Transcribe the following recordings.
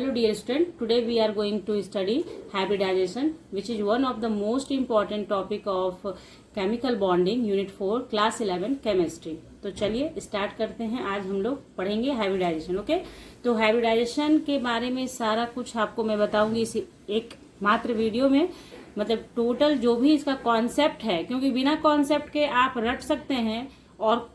Hello dear student, today we are going to study hybridization, which is one of the most important topic of chemical bonding unit 4 class 11 chemistry। तो चलिए start करते हैं। आज हम लोग पढ़ेंगे hybridisation. Okay, तो हाइब्रिडाइजेशन के बारे में सारा कुछ आपको मैं बताऊंगी इस एक मात्र वीडियो में। मतलब टोटल जो भी इसका कॉन्सेप्ट है, क्योंकि बिना कॉन्सेप्ट के आप रट सकते हैं और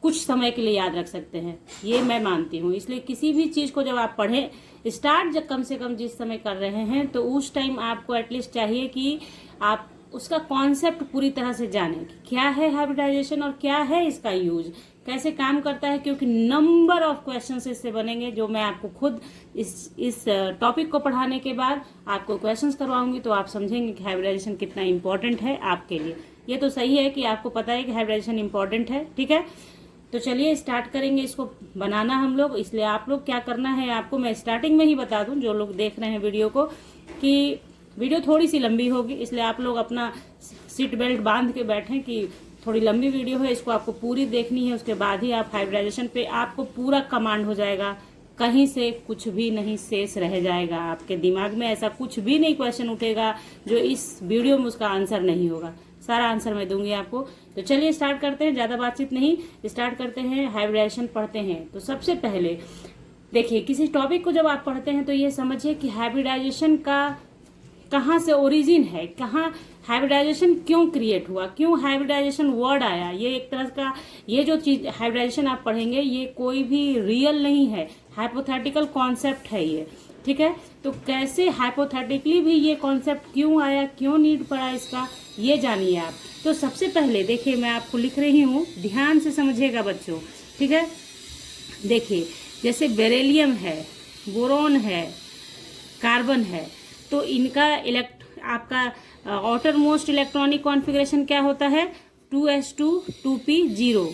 कुछ समय के लिए याद रख सकते हैं, ये मैं मानती हूँ। इसलिए किसी भी चीज़ को जब आप पढ़ें, स्टार्ट जब कम से कम जिस समय कर रहे हैं, तो उस टाइम आपको एटलीस्ट चाहिए कि आप उसका कॉन्सेप्ट पूरी तरह से जानें कि क्या है हाइब्रिडाइजेशन और क्या है इसका यूज, कैसे काम करता है। क्योंकि नंबर ऑफ क्वेश्चंस इससे बनेंगे, जो मैं आपको खुद इस टॉपिक को पढ़ाने के बाद आपको क्वेश्चंस करवाऊंगी, तो आप समझेंगे कि हाइब्रिडाइजेशन कितना इंपॉर्टेंट है आपके लिए। ये तो सही है कि आपको पता है कि हाइब्रिडाइजेशन इंपॉर्टेंट है, ठीक है। तो चलिए स्टार्ट करेंगे इसको बनाना हम लोग। इसलिए आप लोग क्या करना है, आपको मैं स्टार्टिंग में ही बता दूं, जो लोग देख रहे हैं वीडियो को, कि वीडियो थोड़ी सी लंबी होगी, इसलिए आप लोग अपना सीट बेल्ट बांध के बैठें कि थोड़ी लंबी वीडियो है, इसको आपको पूरी देखनी है। उसके बाद ही आप हाइब्रिडाइजेशन पे आपको पूरा कमांड हो जाएगा, कहीं से कुछ भी नहीं शेष रह जाएगा। आपके दिमाग में ऐसा कुछ भी नहीं क्वेश्चन उठेगा जो इस वीडियो में उसका आंसर नहीं होगा। सारा आंसर मैं दूंगी आपको। तो चलिए स्टार्ट करते हैं, ज़्यादा बातचीत नहीं, स्टार्ट करते हैं, हाइब्रिडाइजेशन पढ़ते हैं। तो सबसे पहले देखिए, किसी टॉपिक को जब आप पढ़ते हैं तो ये समझिए कि हाइब्रिडाइजेशन का कहाँ से ओरिजिन है, कहाँ हाइब्रिडाइजेशन क्यों क्रिएट हुआ, क्यों हाइब्रिडाइजेशन वर्ड आया। ये एक तरह का, ये जो चीज हाइब्रिडाइजेशन आप पढ़ेंगे, ये कोई भी रियल नहीं है, हाइपोथेटिकल कॉन्सेप्ट है ये, ठीक है। तो कैसे हाइपोथेटिकली भी ये कॉन्सेप्ट क्यों आया, क्यों नीड पड़ा इसका, ये जानिए आप। तो सबसे पहले देखिए, मैं आपको लिख रही हूँ, ध्यान से समझिएगा बच्चों, ठीक है। देखिए, जैसे बेरिलियम है, बोरोन है, कार्बन है, तो इनका आपका आउटर मोस्ट इलेक्ट्रॉनिक कॉन्फ़िगरेशन क्या होता है, 2s2 2p0।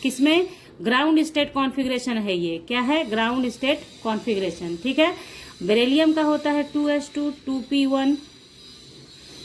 किसमें? ग्राउंड स्टेट कॉन्फ़िगरेशन है ये। क्या है? ग्राउंड स्टेट कॉन्फ़िगरेशन, ठीक है। बेरिलियम का होता है 2s2 2p1,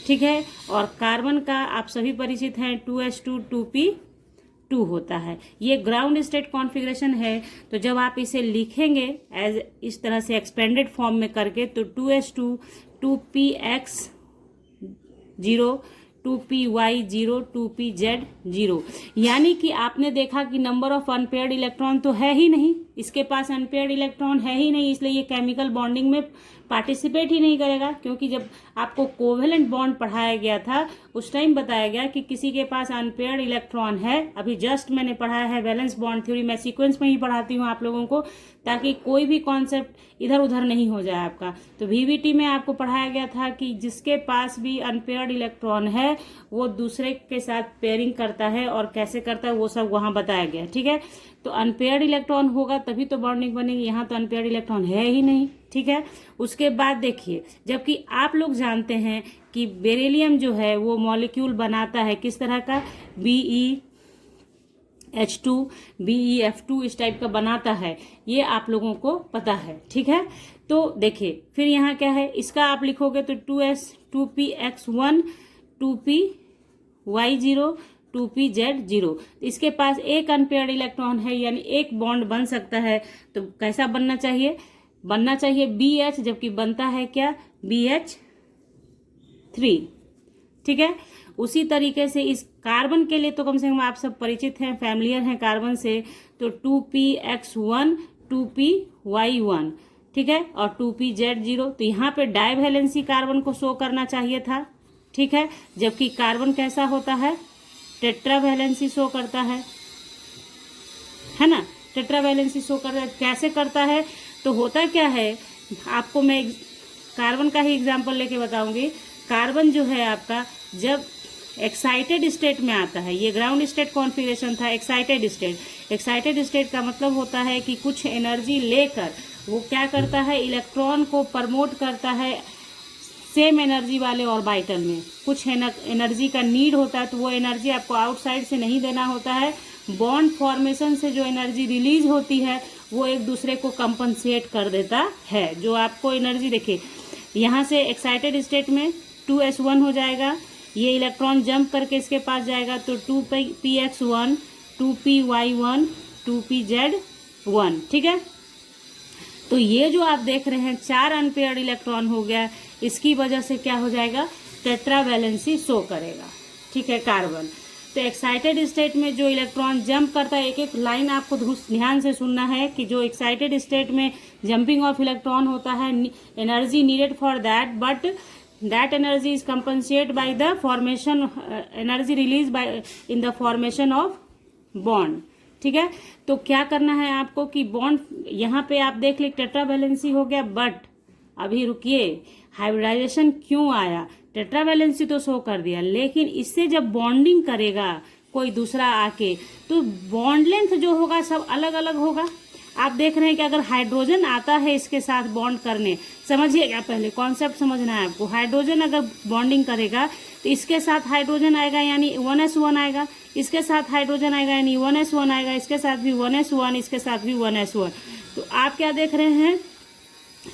ठीक है। और कार्बन का आप सभी परिचित हैं, 2s2 2p2 होता है। ये ग्राउंड स्टेट कॉन्फ़िगरेशन है। तो जब आप इसे लिखेंगे एज इस तरह से एक्सपेंडेड फॉर्म में करके, तो 2s2 2px0 2py0 2pz0, यानी कि आपने देखा कि नंबर ऑफ अनपेयर्ड इलेक्ट्रॉन तो है ही नहीं, इसके पास अनपेयर्ड इलेक्ट्रॉन है ही नहीं, इसलिए ये केमिकल बॉन्डिंग में पार्टिसिपेट ही नहीं करेगा। क्योंकि जब आपको कोवेलेंट बॉन्ड पढ़ाया गया था, उस टाइम बताया गया कि किसी के पास अनपेयर्ड इलेक्ट्रॉन है। अभी जस्ट मैंने पढ़ाया है वैलेंस बॉन्ड थ्योरी, मैं सीक्वेंस में ही पढ़ाती हूँ आप लोगों को, ताकि कोई भी कॉन्सेप्ट इधर उधर नहीं हो जाए आपका। तो वीवीटी में आपको पढ़ाया गया था कि जिसके पास भी अनपेयर्ड इलेक्ट्रॉन है, वो दूसरे के साथ पेयरिंग करता है, और कैसे करता है वो सब वहां बताया गया, ठीक है। तो अनपेयर्ड इलेक्ट्रॉन होगा तभी तो बॉन्डिंग बनेगी, यहाँ तो अनपेयर्ड इलेक्ट्रॉन है ही नहीं, ठीक है। उसके बाद देखिए, जबकि आप लोग जानते हैं कि बेरिलियम जो है वो मॉलिक्यूल बनाता है किस तरह का, BeH2 BeF2 इस टाइप का बनाता है, ये आप लोगों को पता है, ठीक है। तो देखिए, फिर यहाँ क्या है, इसका आप लिखोगे तो 2px1 2py0 2pz0। इसके पास एक अनपेयर्ड इलेक्ट्रॉन है, यानी एक बॉन्ड बन सकता है। तो कैसा बनना चाहिए? बनना चाहिए BH, जबकि बनता है क्या, BH3, ठीक है। उसी तरीके से इस कार्बन के लिए तो कम से कम आप सब परिचित हैं, फैमिलियर हैं कार्बन से, तो 2px1 2py1, ठीक है, और 2pz0। तो यहाँ पे डाइवैलेंसी कार्बन को शो करना चाहिए था, ठीक है, जबकि कार्बन कैसा होता है, टेट्रावैलेंसी शो करता है ना, टेट्रावैलेंसी शो करता है। कैसे करता है? तो होता क्या है, आपको मैं कार्बन का ही एग्जांपल लेके बताऊंगी। कार्बन जो है आपका, जब एक्साइटेड स्टेट में आता है, ये ग्राउंड स्टेट कॉन्फ़िगरेशन था, एक्साइटेड स्टेट। एक्साइटेड स्टेट का मतलब होता है कि कुछ एनर्जी लेकर वो क्या करता है, इलेक्ट्रॉन को प्रमोट करता है सेम एनर्जी वाले ऑर्बिटल में। कुछ एनर्जी का नीड होता है, तो वो एनर्जी आपको आउटसाइड से नहीं देना होता है, बॉन्ड फॉर्मेशन से जो एनर्जी रिलीज होती है वो एक दूसरे को कंपनसेट कर देता है। जो आपको एनर्जी, देखिए यहाँ से एक्साइटेड स्टेट में 2s1 हो जाएगा, ये इलेक्ट्रॉन जंप करके इसके पास जाएगा, तो 2px1 2py1 2pz1, ठीक है। तो ये जो आप देख रहे हैं 4 अनपेयर्ड इलेक्ट्रॉन हो गया, इसकी वजह से क्या हो जाएगा, टेट्रावैलेंसी शो करेगा, ठीक है, कार्बन। तो एक्साइटेड स्टेट में जो इलेक्ट्रॉन जंप करता है, एक एक लाइन आपको ध्यान से सुनना है कि जो एक्साइटेड स्टेट में जंपिंग ऑफ इलेक्ट्रॉन होता है, energy needed for that, but that energy is compensate by the formation, energy release by in the formation of bond, ठीक है। तो क्या करना है आपको कि बॉन्ड यहाँ पे आप देख ले टेट्रावैलेंसी हो गया, बट अभी रुकिए, हाइब्रिडाइजेशन क्यों आया, टेट्रावैलेंसी तो शो कर दिया, लेकिन इससे जब बॉन्डिंग करेगा कोई दूसरा आके तो बॉन्ड लेंथ जो होगा सब अलग अलग होगा। आप देख रहे हैं कि अगर हाइड्रोजन आता है इसके साथ बॉन्ड करने, समझिएगा, पहले कॉन्सेप्ट समझना है आपको। हाइड्रोजन अगर बॉन्डिंग करेगा तो इसके साथ हाइड्रोजन आएगा यानी 1s1 आएगा, इसके साथ हाइड्रोजन आएगा यानी 1s1 आएगा, इसके साथ भी 1s1, इसके साथ भी 1s1। तो आप क्या देख रहे हैं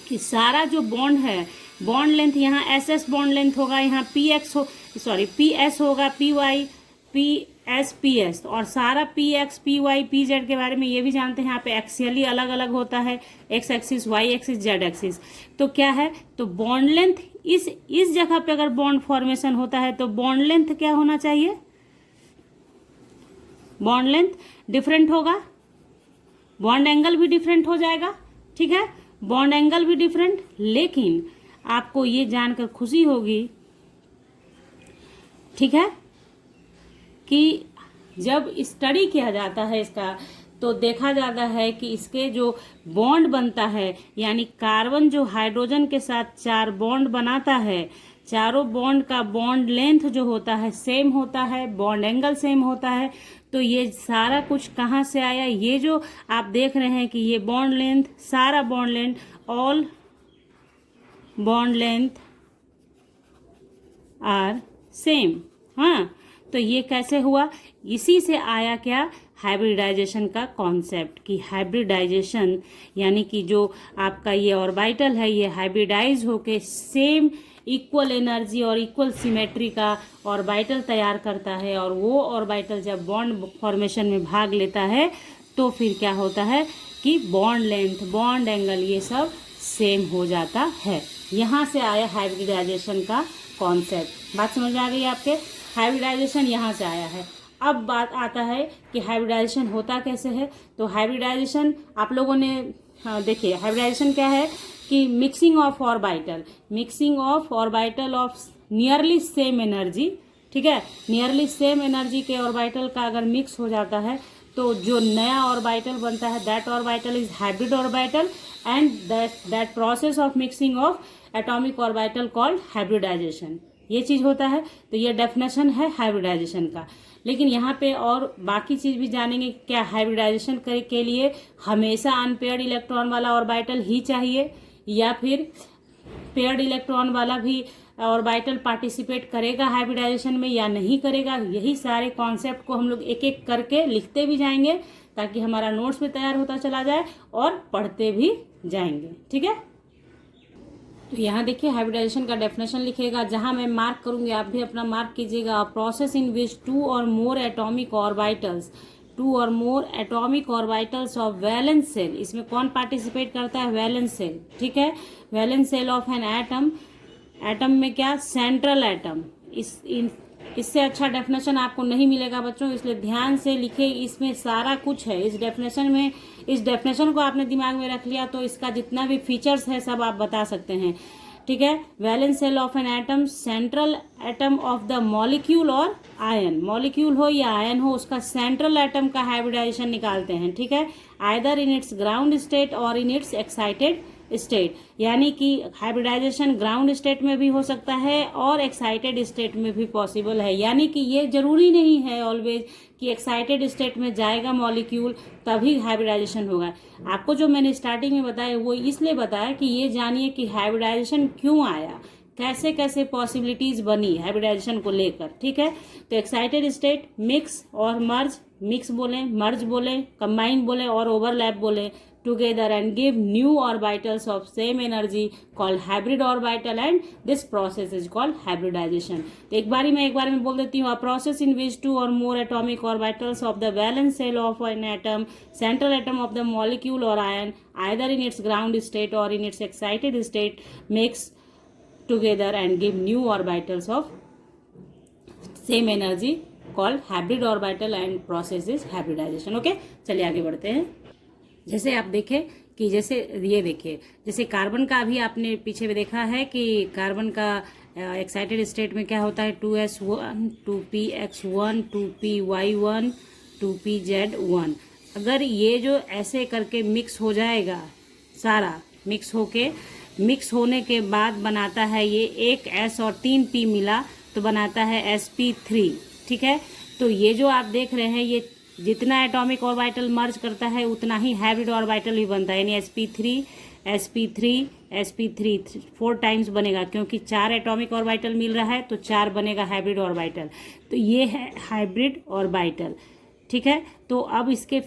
कि सारा जो बॉन्ड है, बॉन्ड लेंथ यहाँ SS बॉन्ड लेंथ होगा, यहाँ PS होगा, PY, PS, PS, और सारा PX, PY, PZ के बारे में ये भी जानते हैं। यहाँ पे एक्सियली अलग अलग होता है, X axis, Y axis, Z axis. तो क्या है, तो बॉन्ड लेंथ इस जगह पे अगर बॉन्ड फॉर्मेशन होता है तो बॉन्ड लेंथ क्या होना चाहिए, बॉन्ड लेंथ डिफरेंट होगा, बॉन्ड एंगल भी डिफरेंट हो जाएगा, ठीक है, बॉन्ड एंगल भी डिफरेंट। लेकिन आपको ये जानकर खुशी होगी, ठीक है, कि जब स्टडी किया जाता है इसका तो देखा जाता है कि इसके जो बॉन्ड बनता है, यानी कार्बन जो हाइड्रोजन के साथ 4 बॉन्ड बनाता है, चारों बॉन्ड का बॉन्ड लेंथ जो होता है सेम होता है, बॉन्ड एंगल सेम होता है। तो ये सारा कुछ कहाँ से आया, ये जो आप देख रहे हैं कि ये बॉन्ड लेंथ, सारा bond length, all bond length are same, हाँ। तो ये कैसे हुआ, इसी से आया क्या, हाइब्रिडाइजेशन का कॉन्सेप्ट, कि हाइब्रिडाइजेशन यानी कि जो आपका ये ऑर्बिटल है ये हाइब्रिडाइज होके सेम इक्वल एनर्जी और इक्वल सिमेट्री का ऑर्बिटल तैयार करता है, और वो ऑर्बिटल जब बॉन्ड फॉर्मेशन में भाग लेता है तो फिर क्या होता है कि बॉन्ड लेंथ, बॉन्ड एंगल ये सब सेम हो जाता है। यहाँ से आया हाइब्रिडाइजेशन का कॉन्सेप्ट। बात समझ आ गई आपके, हाइब्रिडाइजेशन यहाँ से आया है। अब बात आता है कि हाइब्रिडाइजेशन होता कैसे है। तो हाइब्रिडाइजेशन आप लोगों ने देखिए, हाइब्रिडाइजेशन क्या है कि mixing of orbital, mixing of orbital of nearly same energy, ठीक है, नियरली सेम एनर्जी के ऑर्बिटल का अगर मिक्स हो जाता है तो जो नया ऑर्बिटल बनता है that orbital is hybrid orbital, and that process of mixing of atomic orbital called hybridization. ये चीज होता है। तो ये डेफिनेशन है हाइब्रिडाइजेशन का। लेकिन यहाँ पे और बाकी चीज भी जानेंगे, क्या हाइब्रिडाइजेशन के लिए हमेशा अनपेयर्ड इलेक्ट्रॉन वाला ऑर्बिटल ही चाहिए या फिर पेयर्ड इलेक्ट्रॉन वाला भी ऑर्बिटल पार्टिसिपेट करेगा हाइब्रिडाइजेशन में या नहीं करेगा। यही सारे कॉन्सेप्ट को हम लोग एक एक करके लिखते भी जाएंगे ताकि हमारा नोट्स भी तैयार होता चला जाए और पढ़ते भी जाएंगे, ठीक है। तो यहाँ देखिए हाइब्रिडाइजेशन का डेफिनेशन लिखेगा, जहां मैं मार्क करूंगी आप भी अपना मार्क कीजिएगा। Process in which 2 or more atomic orbitals of valence shell, इसमें कौन पार्टिसिपेट करता है, वैलेंस सेल, ठीक है, valence shell of an atom, atom में क्या, सेंट्रल एटम। इससे अच्छा डेफिनेशन आपको नहीं मिलेगा बच्चों, इसलिए ध्यान से लिखे, इसमें सारा कुछ है इस डेफिनेशन में। इस डेफिनेशन को आपने दिमाग में रख लिया तो इसका जितना भी फीचर्स है सब आप बता सकते हैं, ठीक है। Valence shell of an atom, central atom of the molecule और आयन, मॉलिक्यूल हो या आयन हो उसका सेंट्रल एटम का हाइब्रिडाइजेशन निकालते हैं, ठीक है, either in its ground state और इन इट्स एक्साइटेड स्टेट। यानी कि हाइब्रिडाइजेशन ग्राउंड स्टेट में भी हो सकता है और एक्साइटेड स्टेट में भी पॉसिबल है। यानी कि ये जरूरी नहीं है ऑलवेज कि एक्साइटेड स्टेट में जाएगा मॉलिक्यूल तभी हाइब्रिडाइजेशन होगा। आपको जो मैंने स्टार्टिंग में बताया वो इसलिए बताया कि ये जानिए कि हाइब्रिडाइजेशन क्यों आया, कैसे कैसे पॉसिबिलिटीज बनी हाइब्रिडाइजेशन को लेकर, ठीक है। तो एक्साइटेड स्टेट, मिक्स और मर्ज, मिक्स बोले, मर्ज बोले, कंबाइन बोले और ओवरलैप बोले, together and give new orbitals of same energy called hybrid orbital, and this process is called hybridization. तो एक बार में बोल देती हूँ, a process in which two or more atomic orbitals of the valence shell of an atom, central atom of the molecule or ion, either in its ground state or in its excited state, makes together and give new orbitals of same energy called hybrid orbital, and process is hybridization. Okay, चलिए आगे बढ़ते हैं. जैसे आप देखें कि जैसे ये देखिए, जैसे कार्बन का अभी आपने पीछे भी देखा है कि कार्बन का एक्साइटेड स्टेट में क्या होता है, 2s1 2px1 2py1 2pz1. अगर ये जो ऐसे करके मिक्स हो जाएगा, सारा मिक्स होने के बाद बनाता है ये एक s और 3 p मिला तो बनाता है sp3. ठीक है, तो ये जो आप देख रहे हैं, ये जितना एटॉमिक ऑर्बिटल मर्ज करता है उतना ही हाइब्रिड ऑर्बिटल भी बनता है, यानी sp3 4 टाइम्स बनेगा, क्योंकि 4 एटॉमिक ऑर्बिटल मिल रहा है तो 4 बनेगा हाइब्रिड ऑर्बिटल. तो ये है हाइब्रिड ऑर्बिटल. ठीक है, तो अब इसके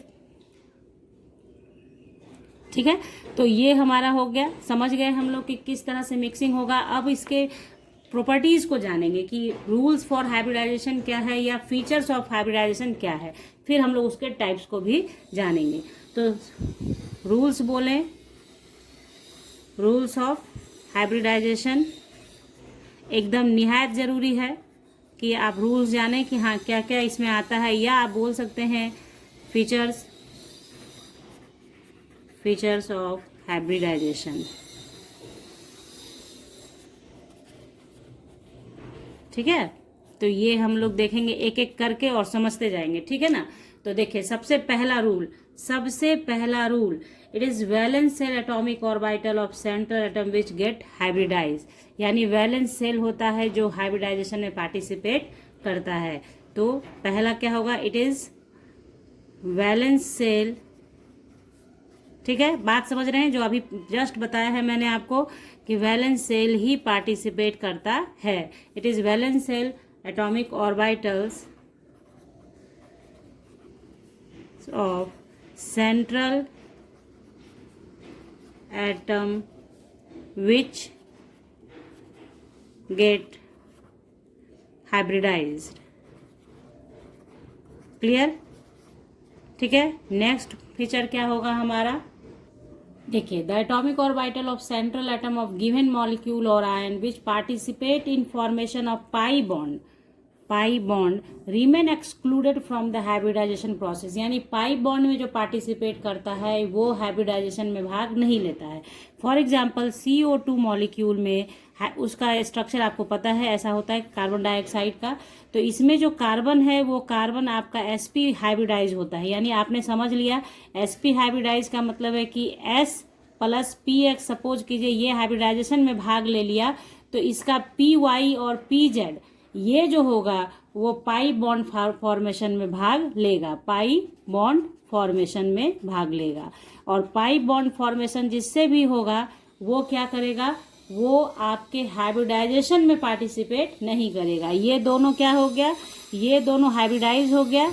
ठीक है, तो ये हमारा हो गया. समझ गए हम लोग कि किस तरह से मिक्सिंग होगा. अब इसके प्रॉपर्टीज को जानेंगे कि रूल्स फॉर हाइब्रिडाइजेशन क्या है या फीचर्स ऑफ हाइब्रिडाइजेशन क्या है. फिर हम लोग उसके टाइप्स को भी जानेंगे. तो रूल्स बोलें, रूल्स ऑफ हाइब्रिडाइजेशन एकदम निहायत ज़रूरी है कि आप रूल्स जानें कि हाँ क्या क्या इसमें आता है, या आप बोल सकते हैं फीचर्स ऑफ हाइब्रिडाइजेशन. ठीक है, तो ये हम लोग देखेंगे एक एक करके और समझते जाएंगे. ठीक है ना. तो देखिए, सबसे पहला rule, it is valence shell atomic orbital of central atom which get hybridize. यानी वैलेंस सेल होता है जो हाइब्रिडाइजेशन में पार्टिसिपेट करता है. तो पहला क्या होगा, इट इज वैलेंस सेल. ठीक है, बात समझ रहे हैं. जो अभी जस्ट बताया है मैंने आपको कि वैलेंस सेल ही पार्टिसिपेट करता है. It is valence shell atomic orbitals of central atom which get hybridised. Clear. ठीक है, नेक्स्ट फीचर क्या होगा हमारा. देखिए, the atomic orbital of central atom of given molecule और ion which participate in formation of pi bond remain excluded from the hybridisation process. यानी pi bond में जो पार्टिसिपेट करता है वो हाइब्रिडाइजेशन में भाग नहीं लेता है. फॉर एग्जाम्पल CO2 मॉलिक्यूल में उसका स्ट्रक्चर आपको पता है, ऐसा होता है कार्बन डाइऑक्साइड का. तो इसमें जो कार्बन है वो कार्बन आपका sp हाइब्रिडाइज होता है. यानी आपने समझ लिया, sp हाइब्रिडाइज का मतलब है कि s प्लस px, सपोज कीजिए ये हाइब्रिडाइजेशन में भाग ले लिया तो इसका py और pz ये जो होगा वो पाई बॉन्ड फॉर्मेशन में भाग लेगा, और पाई बॉन्ड फॉर्मेशन जिससे भी होगा वो क्या करेगा, वो आपके हाइब्रिडाइजेशन में पार्टिसिपेट नहीं करेगा. ये दोनों क्या हो गया, ये दोनों हाइब्रिडाइज हो गया.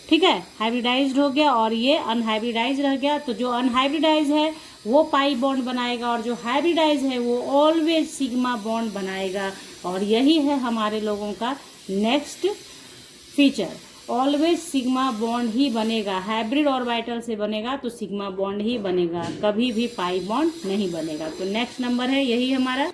ठीक है, हाइब्रिडाइज्ड हो गया और ये अनहाइब्रिडाइज रह गया. तो जो अनहाइब्रिडाइज है वो पाई बॉन्ड बनाएगा और जो हाइब्रिडाइज है वो ऑलवेज सिग्मा बॉन्ड बनाएगा. और यही है हमारे लोगों का next feature, always sigma bond ही बनेगा. हाइब्रिड ऑर्बिटल से बनेगा तो सिग्मा बॉन्ड ही बनेगा, कभी भी पाई बॉन्ड नहीं बनेगा. तो नेक्स्ट नंबर है यही हमारा.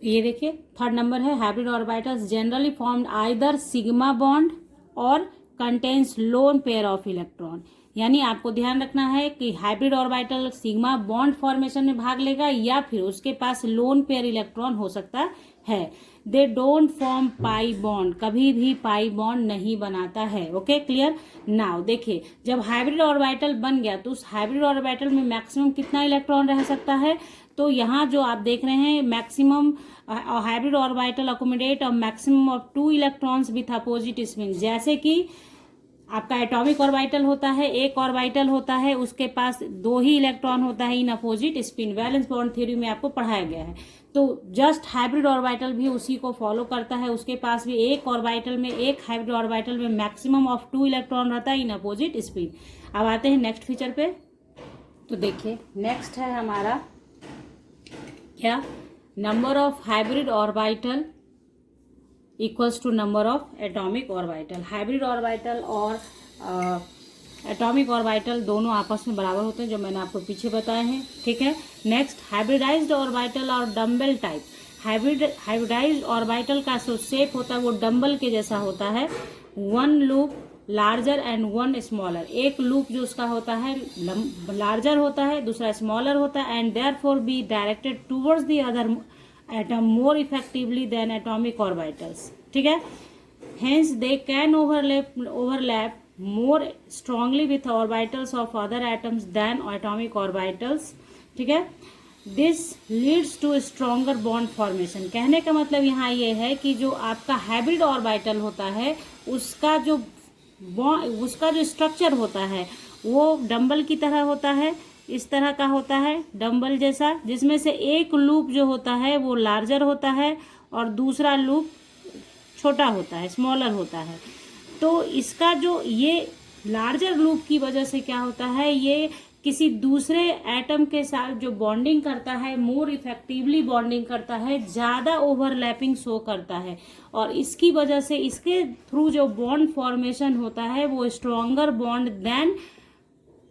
ये देखिए, थर्ड नंबर है hybrid orbitals generally formed either sigma bond और contains lone pair of electron. यानी आपको ध्यान रखना है कि hybrid orbital sigma bond formation में भाग लेगा या फिर उसके पास लोन पेयर इलेक्ट्रॉन हो सकता है. They don't form pi bond, कभी भी पाई बॉन्ड नहीं बनाता है. Okay, clear. नाउ देखिए, जब हाइब्रिड ऑर्बिटल बन गया तो उस हाइब्रिड ऑर्बिटल में मैक्सिमम कितना इलेक्ट्रॉन रह सकता है. तो यहाँ जो आप देख रहे हैं, maximum hybrid orbital accommodate a maximum of 2 electrons with opposite spin. जैसे कि आपका एटॉमिक ऑर्बिटल होता है, एक ऑर्बिटल होता है, उसके पास 2 ही इलेक्ट्रॉन होता है in opposite spin. Valence bond theory में आपको पढ़ाया गया है. तो जस्ट हाइब्रिड ऑर्बिटल भी उसी को फॉलो करता है. उसके पास भी एक ऑर्बिटल में, एक हाइब्रिड ऑर्बिटल में मैक्सिमम ऑफ 2 इलेक्ट्रॉन रहता है इन अपोजिट स्पिन. अब आते हैं नेक्स्ट फीचर पे. तो देखिए नेक्स्ट है हमारा क्या, number of hybrid orbital equals to number of atomic orbital. Hybrid orbital और एटॉमिक ऑर्बिटल दोनों आपस में बराबर होते हैं, जो मैंने आपको पीछे बताए हैं, ठीक है। नेक्स्ट, हाइब्रिडाइज्ड ऑर्बिटल और डम्बल टाइप। हाइब्रिडाइज्ड ऑर्बिटल का जो शेप होता है वो डम्बल के जैसा होता है, one loop larger and one smaller. एक लूप जो उसका होता है लार्जर होता है, दूसरा स्मॉलर होता है, and therefore be directed towards the other atom more effectively than atomic orbitals, ठीक है। Hence they can overlap more strongly with orbitals of other atoms than atomic orbitals, ठीक है। This leads to stronger bond formation। कहने का मतलब यहाँ ये है कि जो आपका हाइब्रिड ऑर्बिटल होता है उसका जो स्ट्रक्चर होता है वो डंबल की तरह होता है, इस तरह का होता है डंबल जैसा, जिसमें से एक लूप जो होता है वो लार्जर होता है और दूसरा लूप छोटा होता है, स्मॉलर होता है। तो इसका जो ये लार्जर लूप की वजह से क्या होता है, ये किसी दूसरे एटम के साथ जो बॉन्डिंग करता है मोर इफेक्टिवली बॉन्डिंग करता है, ज़्यादा ओवरलैपिंग शो करता है, और इसकी वजह से इसके थ्रू जो बॉन्ड फॉर्मेशन होता है वो stronger bond than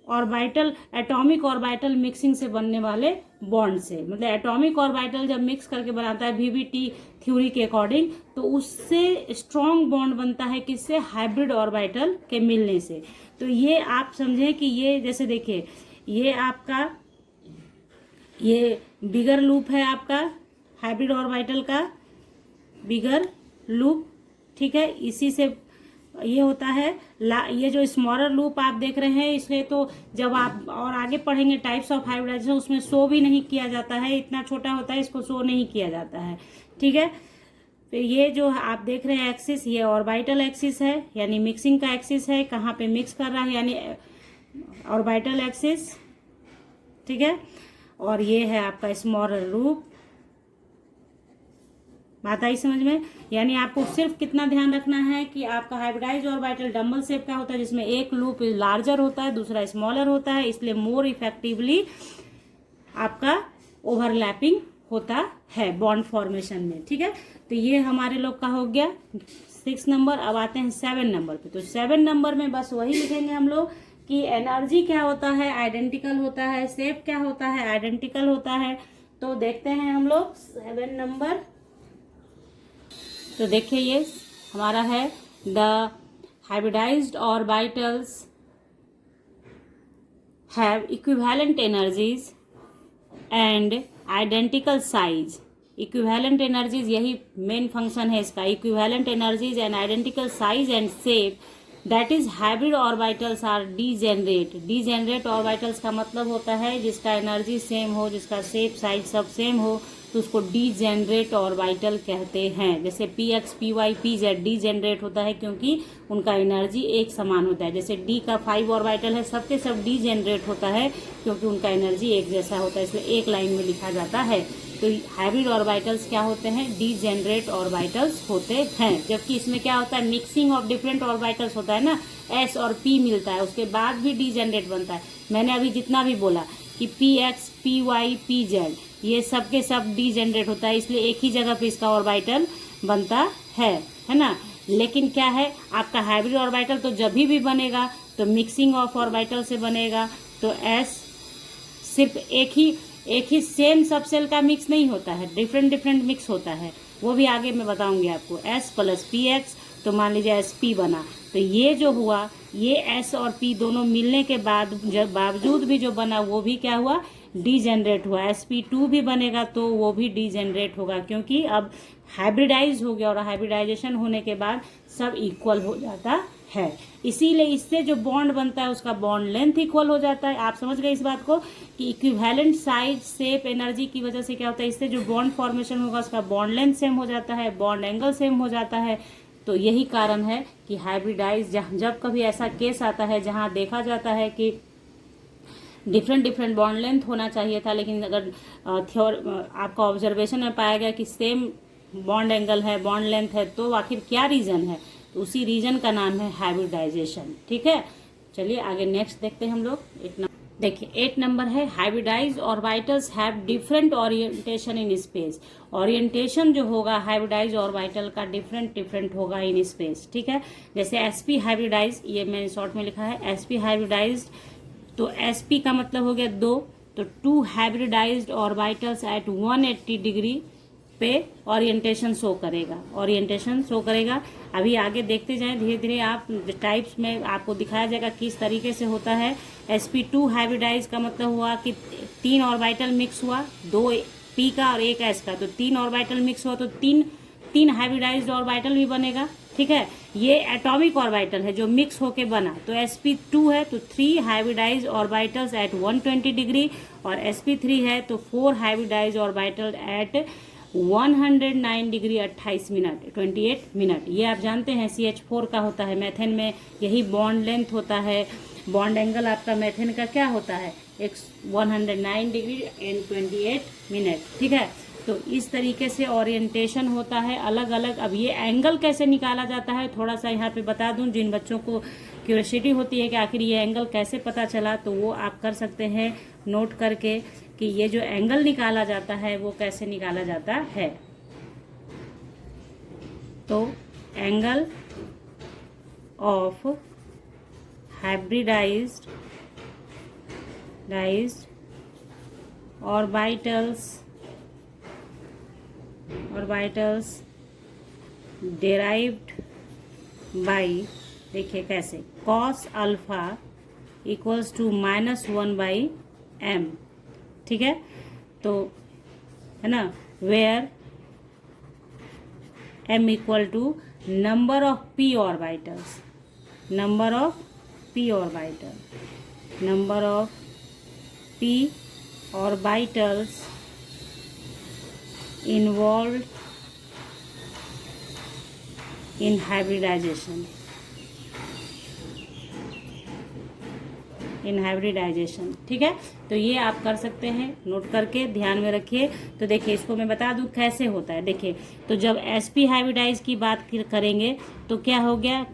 orbital, atomic orbital mixing से बनने वाले बॉन्ड से। मतलब एटॉमिक ऑर्बिटल जब मिक्स करके बनाता है वीबीटी थ्योरी के अकॉर्डिंग, तो उससे स्ट्रॉन्ग बॉन्ड बनता है किससे, हाइब्रिड ऑर्बिटल के मिलने से। तो ये आप समझें कि ये जैसे देखिए ये आपका ये बिगर लूप है आपका हाइब्रिड ऑर्बिटल का बिगर लूप, ठीक है। इसी से ये होता है ये जो स्मॉलर लूप आप देख रहे हैं, इसलिए तो जब आप और आगे पढ़ेंगे टाइप्स ऑफ हाइब्रिडाइजेशन उसमें शो भी नहीं किया जाता है, इतना छोटा होता है, इसको शो नहीं किया जाता है, ठीक है। फिर ये जो आप देख रहे हैं एक्सिस, ये ऑर्बिटल एक्सिस है, यानी मिक्सिंग का एक्सिस है, कहाँ पे मिक्स कर रहा है यानी ऑर्बिटल एक्सिस, ठीक है। और ये है आपका स्मॉलर लूप। बात आई समझ में? यानी आपको सिर्फ कितना ध्यान रखना है कि आपका हाइब्रिडाइज्ड ऑर्बिटल डम्बल शेप का होता है, जिसमें एक लूप लार्जर होता है दूसरा स्मॉलर होता है, इसलिए मोर इफेक्टिवली आपका ओवरलैपिंग होता है बॉन्ड फॉर्मेशन में, ठीक है। तो ये हमारे लोग का हो गया 6 नंबर। अब आते हैं 7 नंबर पे। तो 7 नंबर में बस वही लिखेंगे हम लोग कि एनर्जी क्या होता है, आइडेंटिकल होता है, शेप क्या होता है, आइडेंटिकल होता है। तो देखते हैं हम लोग 7 नंबर। तो देखिए ये हमारा है the hybridized orbitals have equivalent energies and identical size. Equivalent energies, यही मेन फंक्शन है इसका, equivalent energies and identical size and shape, that is hybrid orbitals are degenerate. Degenerate orbitals का मतलब होता है जिसका एनर्जी सेम हो, जिसका शेप साइज सब सेम हो, तो उसको डीजेनरेट ऑर्बिटल कहते हैं। जैसे p x p y p z degenerate होता है क्योंकि उनका एनर्जी एक समान होता है। जैसे डी का 5 ऑर्बिटल है, सबके सब डीजेनरेट होता है क्योंकि उनका एनर्जी एक जैसा होता है, इसलिए एक लाइन में लिखा जाता है। तो हाइब्रिड ऑर्बिटल्स क्या होते हैं, डीजेनरेट ऑर्बिटल्स होते हैं। जबकि इसमें क्या होता है, मिक्सिंग ऑफ डिफरेंट ऑर्बिटल्स होता है ना, एस और पी मिलता है, उसके बाद भी डीजेनरेट बनता है। मैंने अभी जितना भी बोला कि p x p y p z ये सब के सब डीजेनरेट होता है, इसलिए एक ही जगह पे इसका ऑर्बिटल बनता है ना। लेकिन क्या है, आपका हाइब्रिड ऑर्बिटल तो जब भी बनेगा तो मिक्सिंग ऑफ ऑर्बिटल से बनेगा। तो एस सिर्फ एक ही सेम सब सेल का मिक्स नहीं होता है, डिफरेंट मिक्स होता है, वो भी आगे मैं बताऊंगी आपको। एस प्लस पी एक्स, तो मान लीजिए एस पी बना, तो ये जो हुआ ये एस और पी दोनों मिलने के बाद जब बावजूद भी जो बना वो भी क्या हुआ, डीजेनरेट हुआ। sp2 भी बनेगा तो वो भी डीजेनरेट होगा क्योंकि अब हाइब्रिडाइज हो गया, और हाइब्रिडाइजेशन होने के बाद सब इक्वल हो जाता है। इसीलिए इससे जो बॉन्ड बनता है उसका बॉन्ड लेंथ इक्वल हो जाता है। आप समझ गए इस बात को कि इक्विवेलेंट साइज शेप एनर्जी की वजह से क्या होता है, इससे जो बॉन्ड फॉर्मेशन होगा उसका बॉन्ड लेंथ सेम हो जाता है, बॉन्ड एंगल सेम हो जाता है। तो यही कारण है कि हाइब्रिडाइज जब कभी ऐसा केस आता है जहां देखा जाता है कि डिफरेंट बॉन्ड लेंथ होना चाहिए था, लेकिन अगर आपका ऑब्जर्वेशन में पाया गया कि सेम बॉन्ड एंगल है, बॉन्ड लेंथ है, तो आखिर क्या रीजन है, तो उसी रीजन का नाम है हाइब्रिडाइजेशन, ठीक है। चलिए आगे नेक्स्ट देखते हैं हम लोग। देखिए 8 नंबर है, hybridized orbitals have different orientation in space. Orientation जो होगा हाइब्रिडाइज्ड ऑर्बिटल का डिफरेंट होगा इन स्पेस, ठीक है। जैसे एसपी हाइब्रिडाइज, ये मैंने शॉर्ट में लिखा है एसपी हाइब्रिडाइज्ड, तो एसपी का मतलब हो गया 2, तो 2 हाइब्रिडाइज्ड ऑर्बिटल्स एट 180 डिग्री पे ओरिएंटेशन शो करेगा। अभी आगे देखते जाएं धीरे धीरे, आप टाइप्स में आपको दिखाया जाएगा किस तरीके से होता है। sp2 हाइब्रिडाइज का मतलब हुआ कि 3 ऑर्बिटल मिक्स हुआ, 2 p का और 1 s का, तो 3 ऑर्बिटल मिक्स हुआ तो 3 हाइब्रिडाइज्ड ऑर्बिटल भी बनेगा, ठीक है। ये एटॉमिक ऑर्बिटल है जो मिक्स होके बना, तो sp2 है तो 3 हाइब्रिडाइज्ड ऑर्बिटल्स एट 120 डिग्री, और sp3 है तो 4 hybridized orbital at 109 degree 28 minute. ये आप जानते हैं CH4 का होता है मेथेन में, यही बॉन्ड लेंथ होता है। बॉन्ड एंगल आपका मेथेन का क्या होता है, 109 डिग्री एंड 28 मिनट, ठीक है। तो इस तरीके से ओरिएंटेशन होता है अलग अलग। अब ये एंगल कैसे निकाला जाता है थोड़ा सा यहाँ पे बता दूं, जिन बच्चों को क्यूरियोसिटी होती है कि आखिर ये एंगल कैसे पता चला, तो वो आप कर सकते हैं नोट करके कि ये जो एंगल निकाला जाता है वो कैसे निकाला जाता है। तो angle of hybridized orbitals derived by, देखिए कैसे, cos alpha equals to -1/m, ठीक है। तो है ना, where m equal to number of p orbitals involve in hybridization, ठीक है। तो ये आप कर सकते हैं नोट करके, ध्यान में रखिए। तो देखिए इसको मैं बता दूं कैसे होता है। देखिए तो जब sp हाइब्रिडाइज की बात करेंगे तो क्या हो गया,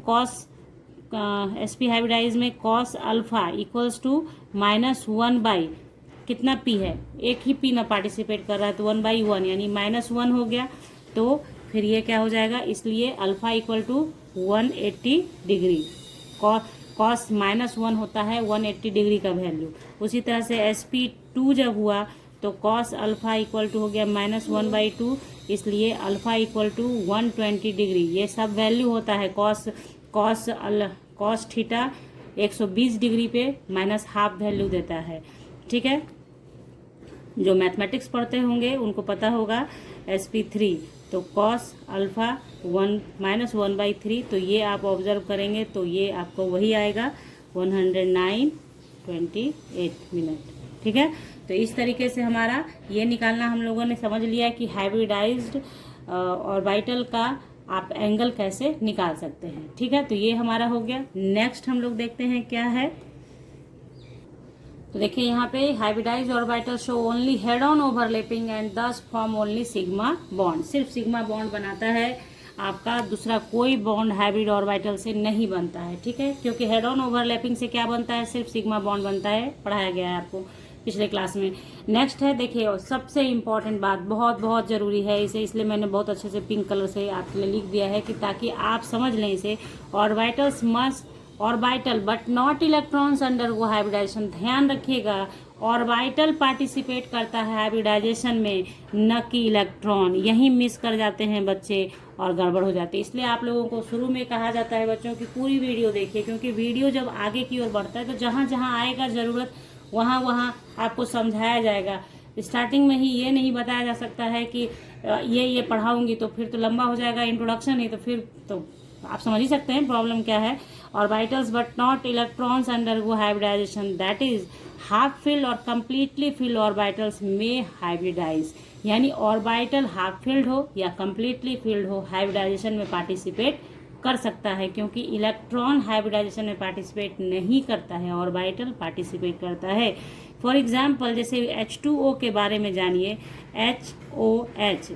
sp हाइब्रिडाइज में cos अल्फा इक्वल्स टू -1/, कितना p है, एक ही p ना पार्टिसिपेट कर रहा है तो 1/1 यानी -1 हो गया। तो फिर ये क्या हो जाएगा, इसलिए alpha equal to 180 degree, cos -1 होता है 180 डिग्री का वैल्यू। उसी तरह से sp2 जब हुआ तो कॉस अल्फा इक्वल टू हो गया -1/2, इसलिए अल्फा इक्वल टू 120 डिग्री। ये सब वैल्यू होता है, कॉस थीटा 120 डिग्री पे -हाफ वैल्यू देता है, ठीक है। जो मैथमेटिक्स पढ़ते होंगे उनको पता होगा sp3, तो कॉस अल्फा -1/3, तो ये आप ऑब्जर्व करेंगे तो ये आपको वही आएगा 109.28 मिनट, ठीक है। तो इस तरीके से हमारा ये निकालना हम लोगों ने समझ लिया कि हाइब्रिडाइज्ड ऑर्बिटल का आप एंगल कैसे निकाल सकते हैं, ठीक है। तो ये हमारा हो गया। नेक्स्ट हम लोग देखते हैं क्या है। तो देखिए यहाँ पे hybridised orbital show only head on overlapping and दस फॉर्म ओनली सिग्मा बॉन्ड, सिर्फ सिग्मा बॉन्ड बनाता है आपका, दूसरा कोई बॉन्ड हाइब्रिड ऑर्बिटल से नहीं बनता है, ठीक है। क्योंकि हेड ऑन ओवरलैपिंग से क्या बनता है, सिर्फ सिग्मा बॉन्ड बनता है, पढ़ाया गया है आपको पिछले क्लास में। नेक्स्ट है, देखिए और सबसे इम्पॉर्टेंट बात, बहुत बहुत ज़रूरी है इसे, इसलिए मैंने बहुत अच्छे से पिंक कलर से आपके लिए लिख दिया है कि ताकि आप समझ लें इसे। Orbitals must orbital but not electrons undergo hybridization. ध्यान रखिएगा, ऑर्बिटल पार्टिसिपेट करता है हाइब्रिडाइजेशन में, न कि इलेक्ट्रॉन। यही मिस कर जाते हैं बच्चे और गड़बड़ हो जाती है। इसलिए आप लोगों को शुरू में कहा जाता है बच्चों की पूरी वीडियो देखिए, क्योंकि वीडियो जब आगे की ओर बढ़ता है तो जहाँ जहाँ आएगा ज़रूरत वहाँ वहाँ आपको समझाया जाएगा। स्टार्टिंग में ही ये नहीं बताया जा सकता है कि ये पढ़ाऊंगी तो फिर तो लंबा हो जाएगा इंट्रोडक्शन ही, तो फिर तो आप समझ ही सकते हैं प्रॉब्लम क्या है। Orbitals but not electrons undergo hybridization, that is half filled और कंप्लीटली फिल्ड ऑर्बिटल्स में हाइब्रिडाइज। यानी ऑर्बिटल हाफ फिल्ड हो या कंप्लीटली फिल्ड हो, हाइब्रिडाइजेशन में पार्टिसिपेट कर सकता है, क्योंकि इलेक्ट्रॉन हाइब्रिडाइजेशन में पार्टिसिपेट नहीं करता है, ऑर्बिटल पार्टिसिपेट करता है। फॉर एग्जाम्पल जैसे H2O के बारे में जानिए, HOH,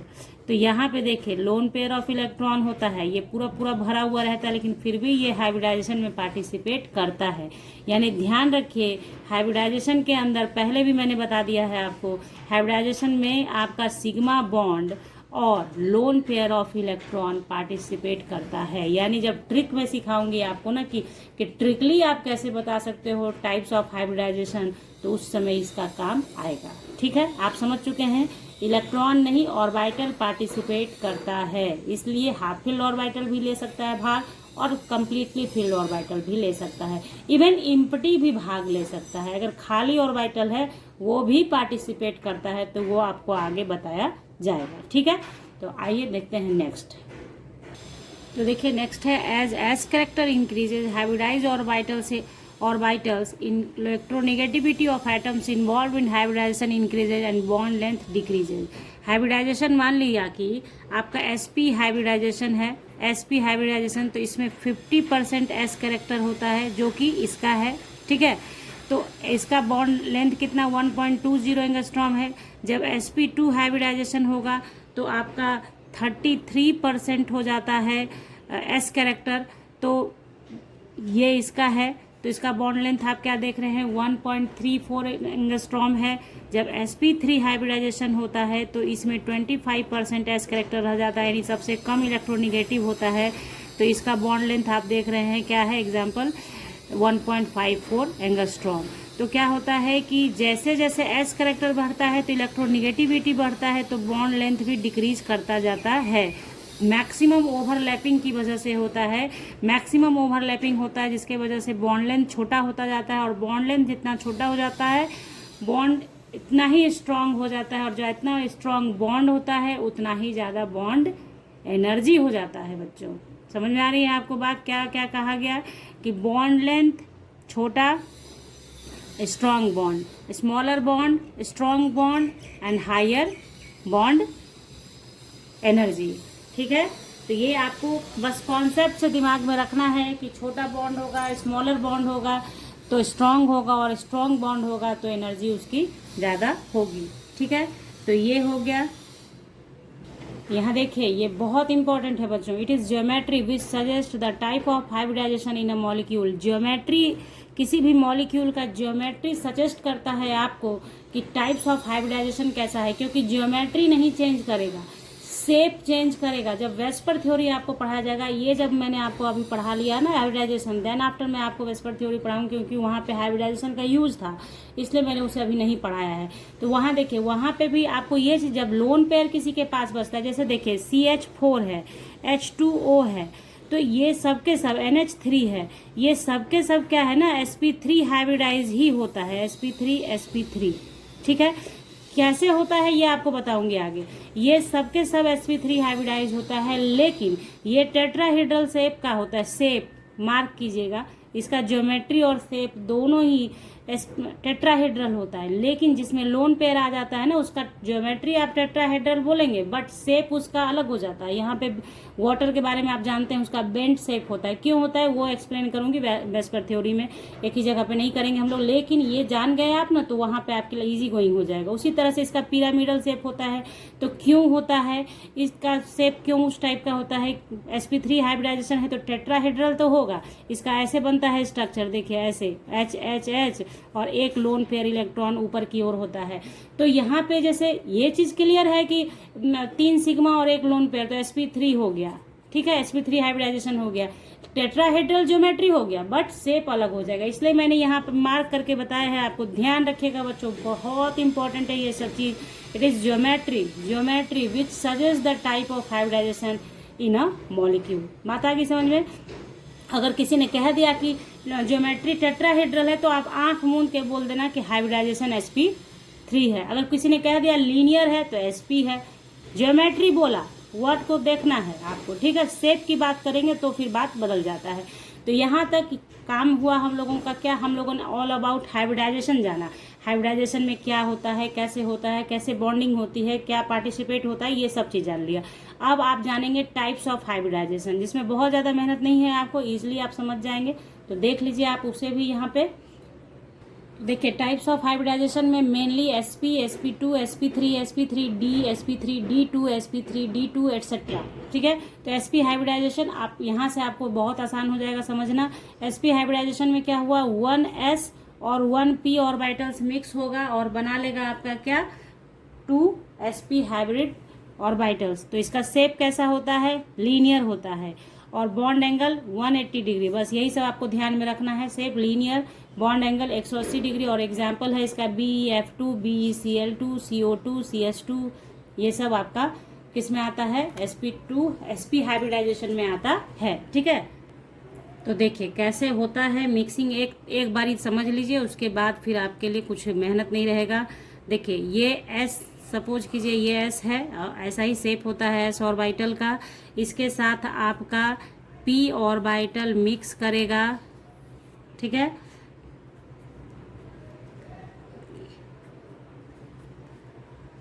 तो यहाँ पे देखिए लोन पेयर ऑफ इलेक्ट्रॉन होता है, ये पूरा पूरा भरा हुआ रहता है, लेकिन फिर भी ये हाइब्रिडाइजेशन में पार्टिसिपेट करता है। यानी ध्यान रखिए, हाइब्रिडाइजेशन के अंदर पहले भी मैंने बता दिया है आपको, हाइब्रिडाइजेशन में आपका सिग्मा बॉन्ड और loan pair of electron participate करता है। यानी जब ट्रिक में सिखाऊंगी आपको ना कि ट्रिकली आप कैसे बता सकते हो टाइप्स ऑफ हाइब्रिडाइजेशन, तो उस समय इसका काम आएगा। ठीक है, आप समझ चुके हैं। इलेक्ट्रॉन नहीं, ऑर्बिटल पार्टिसिपेट करता है, इसलिए हाफ फील्ड ऑर्बिटल भी ले सकता है भाग और कंप्लीटली फील्ड ऑर्बिटल भी ले सकता है। इवन इम्पटी भी भाग ले सकता है। अगर खाली ऑर्बिटल है वो भी पार्टिसिपेट करता है, तो वो आपको आगे बताया जाएगा। ठीक है, तो आइए देखते हैं नेक्स्ट। तो देखिए नेक्स्ट है, as character increases hybridize orbitals in electronegativity of atoms involved in hybridization increases and bond length decreases। Hybridization मान लिया कि आपका sp हाइब्रिडाइजेशन है, sp हाइब्रिडाइजेशन, तो इसमें 50% s कैरेक्टर होता है जो कि इसका है। ठीक है, तो इसका बॉन्ड लेंथ कितना 1.20 एंगस्ट्रॉम है। जब sp2 हाइब्रिडाइजेशन होगा तो आपका 33% हो जाता है s कैरेक्टर, तो ये इसका है, तो इसका बॉन्ड लेंथ आप क्या देख रहे हैं 1.34 एंगस्ट्रॉम है। जब sp3 हाइब्रिडाइजेशन होता है तो इसमें 25% s कैरेक्टर रह जाता है, यानी सबसे कम इलेक्ट्रोनिगेटिव होता है, तो इसका बॉन्ड लेंथ आप देख रहे हैं क्या है, एग्जाम्पल 1.54 एंगस्ट्रॉम। तो क्या होता है कि जैसे जैसे s कैरेक्टर बढ़ता है तो इलेक्ट्रोनिगेटिविटी बढ़ता है, तो बॉन्ड लेंथ भी डिक्रीज करता जाता है। मैक्सिमम ओवरलैपिंग की वजह से होता है, मैक्सिमम ओवरलैपिंग होता है जिसके वजह से बॉन्ड लेंथ छोटा होता जाता है, और बॉन्ड लेंथ जितना छोटा हो जाता है बॉन्ड इतना ही स्ट्रांग हो जाता है, और जो इतना स्ट्रांग बॉन्ड होता है उतना ही ज़्यादा बॉन्ड एनर्जी हो जाता है। बच्चों समझ में आ रही है आपको बात, क्या क्या कहा गया कि बॉन्ड लेंथ छोटा strong bond, smaller bond strong bond and higher bond energy. ठीक है, तो ये आपको बस कॉन्सेप्ट से दिमाग में रखना है कि छोटा बॉन्ड होगा, स्मॉलर बॉन्ड होगा तो स्ट्रांग होगा, और स्ट्रांग बॉन्ड होगा तो एनर्जी उसकी ज़्यादा होगी। ठीक है, तो ये हो गया। यहाँ देखिए ये बहुत इंपॉर्टेंट है बच्चों, it is geometry which suggest the type of hybridization in a molecule. Geometry, किसी भी मॉलिक्यूल का ज्योमेट्री सजेस्ट करता है आपको कि टाइप्स ऑफ हाइब्रिडाइजेशन कैसा है, क्योंकि ज्योमेट्री नहीं चेंज करेगा, शेप चेंज करेगा। जब वेस्पर थ्योरी आपको पढ़ाया जाएगा, ये जब मैंने आपको अभी पढ़ा लिया ना हाइब्रिडाइजेशन, देन आफ्टर मैं आपको वेस्पर थ्योरी पढ़ाऊँ, क्योंकि वहाँ पे हाइब्रिडाइजेशन का यूज था, इसलिए मैंने उसे अभी नहीं पढ़ाया है। तो वहाँ देखिए, वहाँ पे भी आपको ये चीज़, जब लोन पेयर किसी के पास बचता है, जैसे देखिए CH4 है, H2O है, तो ये सब के सब NH3 है, ये सब के सब क्या है ना sp3 हाइब्रिडाइज ही होता है, sp3 ठीक है। कैसे होता है ये आपको बताऊंगी आगे। ये सब के सब sp3 हाइब्रिडाइज होता है, लेकिन ये टेट्राहेड्रल शेप का होता है। शेप मार्क कीजिएगा, इसका ज्योमेट्री और शेप दोनों ही टेट्राहेड्रल होता है, लेकिन जिसमें लोन पेयर आ जाता है ना, उसका ज्योमेट्री आप टेट्राहेड्रल बोलेंगे, बट शेप उसका अलग हो जाता है। यहाँ पे वाटर के बारे में आप जानते हैं, उसका बेंट शेप होता है। क्यों होता है वो एक्सप्लेन करूंगी वेस्पर थ्योरी में, एक ही जगह पे नहीं करेंगे हम लोग, लेकिन ये जान गए आप ना, तो वहाँ पे आपके लिए ईजी गोइंग हो जाएगा। उसी तरह से इसका पिरामिडल शेप होता है। तो क्यों होता है इसका शेप, क्यों उस टाइप का होता है? sp3 हाइब्रिडाइजेशन है तो टेट्राहेड्रल तो होगा, इसका ऐसे बनता है स्ट्रक्चर, देखिए ऐसे H और एक लोन पेयर इलेक्ट्रॉन ऊपर की ओर होता है। तो यहाँ पे जैसे ये चीज क्लियर है कि 3 सिग्मा और एक लोन पेयर, तो sp3 हो गया, ठीक है, sp3 हाइब्रिडाइजेशन हो गया, टेट्राहेड्रल ज्योमेट्री हो गया, बट शेप अलग हो जाएगा। इसलिए मैंने यहाँ पे मार्क करके बताया है, आपको ध्यान रखिएगा बच्चों, बहुत इंपॉर्टेंट है ये सब चीज। It is geometry which suggest the type of hybridization in a molecule. बात आ गई समझ में? अगर किसी ने कह दिया कि ज्योमेट्री टेट्राहेड्रल है, तो आप आंख मूंद के बोल देना कि हाइब्रिडाइजेशन sp3 है। अगर किसी ने कह दिया लीनियर है तो sp है। ज्योमेट्री बोला, वर्ड को देखना है आपको, ठीक है। शेप की बात करेंगे तो फिर बात बदल जाता है। तो यहाँ तक काम हुआ हम लोगों का। क्या हम लोगों ने ऑल अबाउट हाइब्रिडाइजेशन जाना, हाइब्रिडाइजेशन में क्या होता है, कैसे बॉन्डिंग होती है, क्या पार्टिसिपेट होता है, ये सब चीज़ जान लिया। अब आप जानेंगे टाइप्स ऑफ हाइब्रिडाइजेशन, जिसमें बहुत ज़्यादा मेहनत नहीं है, आपको ईजिली आप समझ जाएंगे। तो देख लीजिए आप उसे भी यहाँ पे। देखिए टाइप्स ऑफ हाइब्रिडाइजेशन में mainly sp, sp2, sp3, sp3d, sp3d2, sp3d2 etcetera. ठीक है, तो sp हाइब्रिडाइजेशन आप यहाँ से आपको बहुत आसान हो जाएगा समझना। sp हाइब्रिडाइजेशन में क्या हुआ, 1s और 1p ऑर्बिटल्स मिक्स होगा और बना लेगा आपका क्या, 2sp हाइब्रिड ऑर्बिटल्स। तो इसका शेप कैसा होता है, लीनियर होता है, और बॉन्ड एंगल 180 डिग्री, बस यही सब आपको ध्यान में रखना है, shape linear, bond angle 180 degree. और एग्जाम्पल है इसका BeF2, BeCl2, CO2, CS2, ये सब आपका किस में आता है, sp2 sp हाइब्रिडाइजेशन में आता है। ठीक है, तो देखिए कैसे होता है मिक्सिंग, एक बारी समझ लीजिए, उसके बाद फिर आपके लिए कुछ मेहनत नहीं रहेगा। देखिए ये S, सपोज कीजिए ये S है, ऐसा ही शेप होता है S ऑर्बिटल का। इसके साथ आपका P ऑर्बिटल मिक्स करेगा। ठीक है,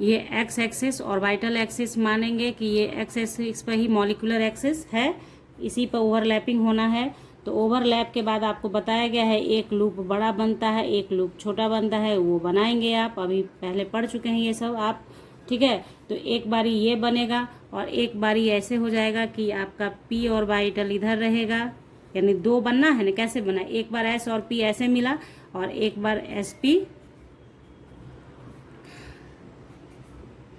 ये एक्स एक्सिस ऑर्बिटल एक्सिस मानेंगे कि ये एक्स एक्सिस पर ही मॉलिक्यूलर एक्सिस है, इसी पर ओवरलैपिंग होना है। तो ओवरलैप के बाद आपको बताया गया है एक लूप बड़ा बनता है, एक लूप छोटा बनता है, वो बनाएंगे आप, अभी पहले पढ़ चुके हैं ये सब आप। ठीक है, तो एक बारी ये बनेगा और एक बारी ऐसे हो जाएगा कि आपका P ऑर्बिटल इधर रहेगा, यानी दो बनना है ना, कैसे बना, एक बार S और P ऐसे मिला और एक बार SP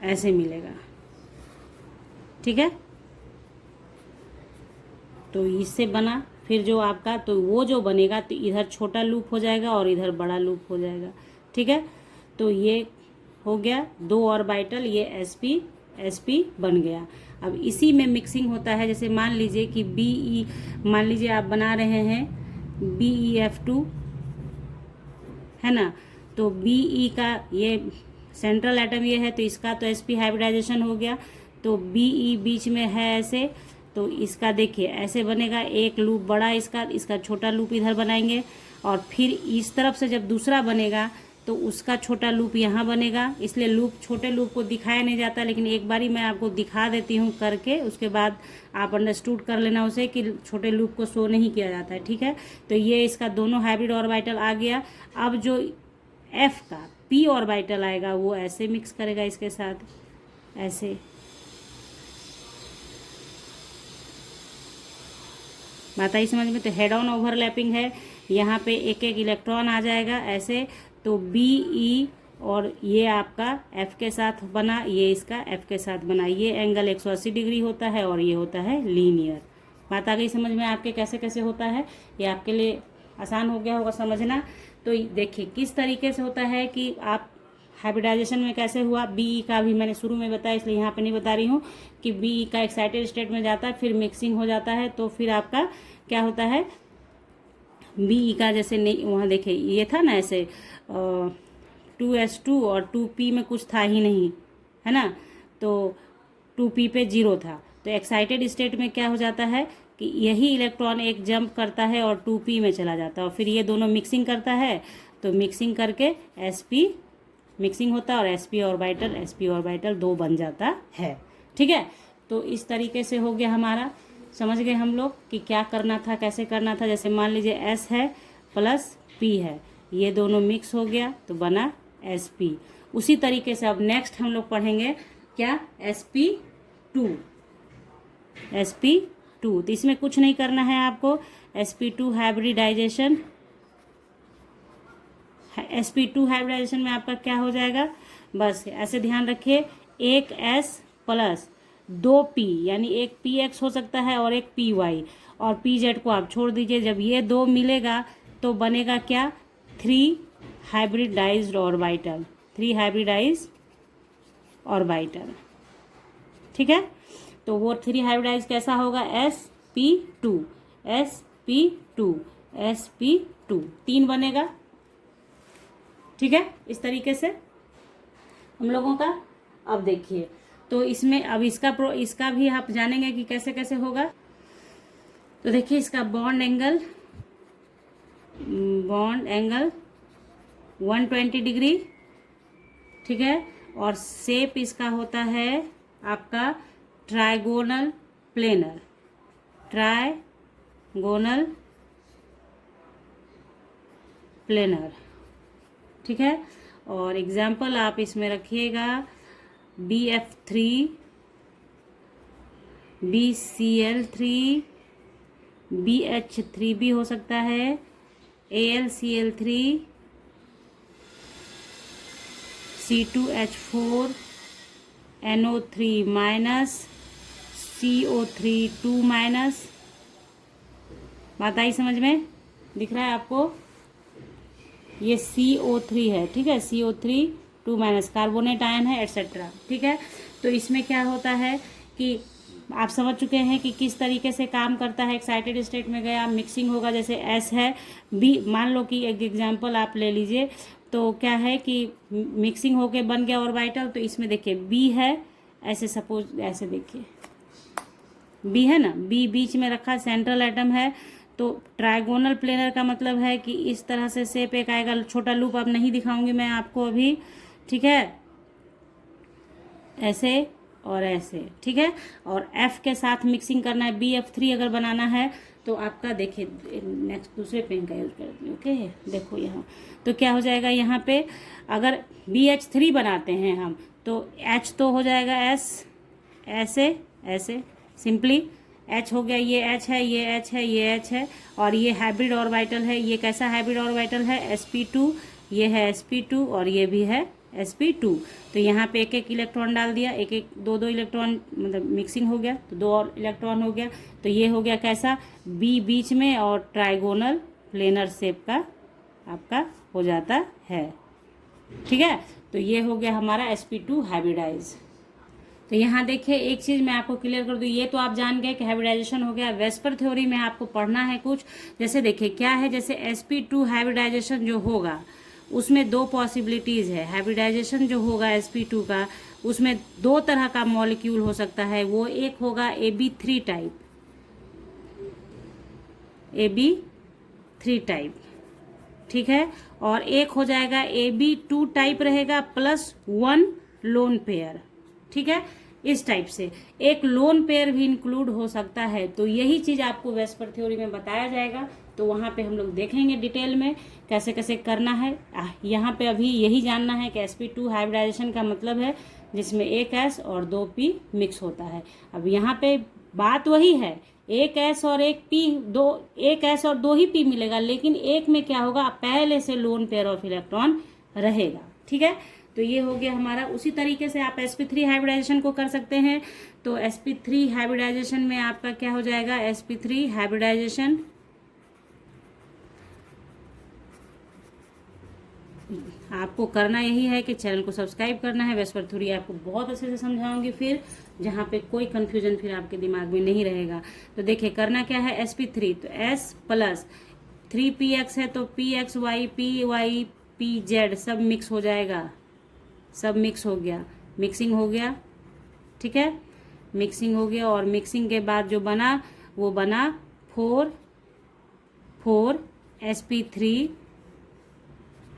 ऐसे मिलेगा। ठीक है, तो इससे बना, फिर जो आपका, तो वो जो बनेगा तो इधर छोटा लूप हो जाएगा और इधर बड़ा लूप हो जाएगा। ठीक है, तो ये हो गया दो ऑर्बिटल, ये sp बन गया। अब इसी में मिक्सिंग होता है, जैसे मान लीजिए कि मान लीजिए आप बना रहे हैं BeF2 है ना, तो Be का ये सेंट्रल एटम ये है, तो इसका तो sp हाइब्रिडाइजेशन हो गया। तो Be बीच में है ऐसे, तो इसका देखिए ऐसे बनेगा, एक लूप बड़ा इसका छोटा लूप इधर बनाएंगे, और फिर इस तरफ से जब दूसरा बनेगा तो उसका छोटा लूप यहाँ बनेगा। इसलिए लूप, छोटे लूप को दिखाया नहीं जाता, लेकिन एक बारी मैं आपको दिखा देती हूँ करके, उसके बाद आप अंडरस्टूड कर लेना उसे कि छोटे लूप को शो नहीं किया जाता है। ठीक है, तो ये इसका दोनों हाइब्रिड ऑर्बिटल आ गया। अब जो F का P ऑर्बिटल आएगा वो ऐसे मिक्स करेगा इसके साथ, ऐसे। बात आई समझ में, तो हेड ऑन ओवरलैपिंग है, यहाँ पे एक एक इलेक्ट्रॉन आ जाएगा ऐसे। तो BE और ये आपका F के साथ बना, ये इसका F के साथ बना, ये एंगल 180 डिग्री होता है और ये होता है लीनियर। बात आ गई समझ में आपके कैसे कैसे होता है, ये आपके लिए आसान हो गया होगा समझना। तो देखिए किस तरीके से होता है कि आप हाइब्रिडाइजेशन में कैसे हुआ। BE का भी मैंने शुरू में बताया, इसलिए यहाँ पे नहीं बता रही हूँ कि BE का एक्साइटेड स्टेट में जाता है, फिर मिक्सिंग हो जाता है, तो फिर आपका क्या होता है, BE का जैसे नहीं, वहाँ देखिए ये था ना ऐसे 2s2 और 2p में कुछ था ही नहीं, है ना, तो 2p पे 0 था। तो एक्साइटेड स्टेट में क्या हो जाता है कि यही इलेक्ट्रॉन एक जंप करता है और 2p में चला जाता है, और फिर ये दोनों मिक्सिंग करता है, तो मिक्सिंग करके sp मिक्सिंग होता है और sp ऑर्बिटल दो बन जाता है। ठीक है, तो इस तरीके से हो गया हमारा, समझ गए हम लोग कि क्या करना था, कैसे करना था। जैसे मान लीजिए S है प्लस P है, ये दोनों मिक्स हो गया तो बना sp। उसी तरीके से अब नेक्स्ट हम लोग पढ़ेंगे क्या, sp2। तो इसमें कुछ नहीं करना है आपको, sp2 हाइब्रिडाइजेशन में आपका क्या हो जाएगा, बस ऐसे ध्यान रखिए, एक S प्लस 2p, यानी एक px हो सकता है और एक py, और pz को आप छोड़ दीजिए। जब ये दो मिलेगा तो बनेगा क्या, 3 हाइब्रिडाइज्ड ऑर्बिटल। ठीक है, तो वो 3 हाइब्रिडाइज कैसा होगा, sp2 3 बनेगा। ठीक है, इस तरीके से हम लोगों का। अब देखिए, तो इसमें अब इसका भी आप जानेंगे कि कैसे कैसे होगा। तो देखिए इसका बॉन्ड एंगल 120 डिग्री। ठीक है, और शेप इसका होता है आपका ट्राइगोनल प्लेनर। ठीक है। और एग्जाम्पल आप इसमें रखिएगा BF3, BCl3, BH3 भी हो सकता है, AlCl3, C2H4, NO3-, CO3 -। बात आई समझ में? दिख रहा है आपको? ये CO3 है, ठीक है, CO3 2- कार्बोनेट आयन है, एटसेट्रा, ठीक है। तो इसमें क्या होता है कि आप समझ चुके हैं कि किस तरीके से काम करता है। एक्साइटेड स्टेट में गया, मिक्सिंग होगा, जैसे S है, B मान लो कि एक एग्जांपल आप ले लीजिए, तो क्या है कि मिक्सिंग होके बन गया ऑर्बिटल, तो इसमें देखिए B है, ऐसे सपोज ऐसे देखिए B है ना, B बीच में रखा, सेंट्रल एटम है, तो ट्राइगोनल प्लेनर का मतलब है कि इस तरह से शेप एक आएगा। छोटा लूप अब नहीं दिखाऊंगी मैं आपको अभी, ठीक है, ऐसे और ऐसे, ठीक है। और F के साथ मिक्सिंग करना है, BF3 अगर बनाना है तो आपका देखिए, नेक्स्ट दूसरे पेन का यूज करती हूँ, ओके। देखो यहाँ तो क्या हो जाएगा, यहाँ पे अगर BH3 बनाते हैं हम तो H तो हो जाएगा S, ऐसे ऐसे सिंपली H हो गया, ये H है, ये H है, ये H है, और ये हाइब्रिड ऑर्बिटल है। ये कैसा हाइब्रिड ऑर्बिटल है? sp2, ये है sp2 और ये भी है sp2। तो यहाँ पे एक एक इलेक्ट्रॉन डाल दिया, एक एक दो दो इलेक्ट्रॉन, मतलब मिक्सिंग हो गया तो 2 और इलेक्ट्रॉन हो गया। तो ये हो गया कैसा, B बीच में और ट्राइगोनल प्लेनर शेप का आपका हो जाता है, ठीक है। तो ये हो गया हमारा sp2 हाइब्रिडाइज। तो यहाँ देखिए एक चीज़ मैं आपको क्लियर कर दूँ, ये तो आप जान गए कि हाइब्रिडाइजेशन हो गया। वेस्पर थ्योरी में आपको पढ़ना है कुछ, जैसे देखिए क्या है, जैसे sp2 हाइब्रिडाइजेशन जो होगा उसमें 2 पॉसिबिलिटीज़ है। हाइब्रिडाइजेशन जो होगा sp2 का, उसमें 2 तरह का मॉलिक्यूल हो सकता है। वो एक होगा AB3 टाइप, AB3 टाइप, ठीक है, और एक हो जाएगा AB2 टाइप रहेगा +1 लोन पेयर, ठीक है। इस टाइप से एक लोन पेयर भी इंक्लूड हो सकता है। तो यही चीज़ आपको वेस्पर थ्योरी में बताया जाएगा, तो वहाँ पे हम लोग देखेंगे डिटेल में कैसे कैसे करना है। यहाँ पे अभी यही जानना है कि sp2 हाइब्रिडाइजेशन का मतलब है जिसमें एक S और 2 P मिक्स होता है। अब यहाँ पे बात वही है, एक S और एक P, एक S और 2 ही P मिलेगा, लेकिन एक में क्या होगा, पहले से लोन पेयर ऑफ इलेक्ट्रॉन रहेगा, ठीक है। तो ये हो गया हमारा। उसी तरीके से आप sp3 हाइब्रिडाइजेशन को कर सकते हैं। तो sp3 हाइब्रिडाइजेशन में आपका क्या हो जाएगा, sp3 हाइब्रिडाइजेशन आपको करना यही है कि चैनल को सब्सक्राइब करना है। वेस्पर थ्योरी आपको बहुत अच्छे से समझाऊंगी फिर, जहाँ पे कोई कंफ्यूजन फिर आपके दिमाग में नहीं रहेगा। तो देखिए करना क्या है, sp3 तो S प्लस 3px है तो pxy py pz सब मिक्स हो जाएगा, सब मिक्स हो गया, मिक्सिंग हो गया, ठीक है, मिक्सिंग हो गया। और मिक्सिंग के बाद जो बना वो बना 4 sp3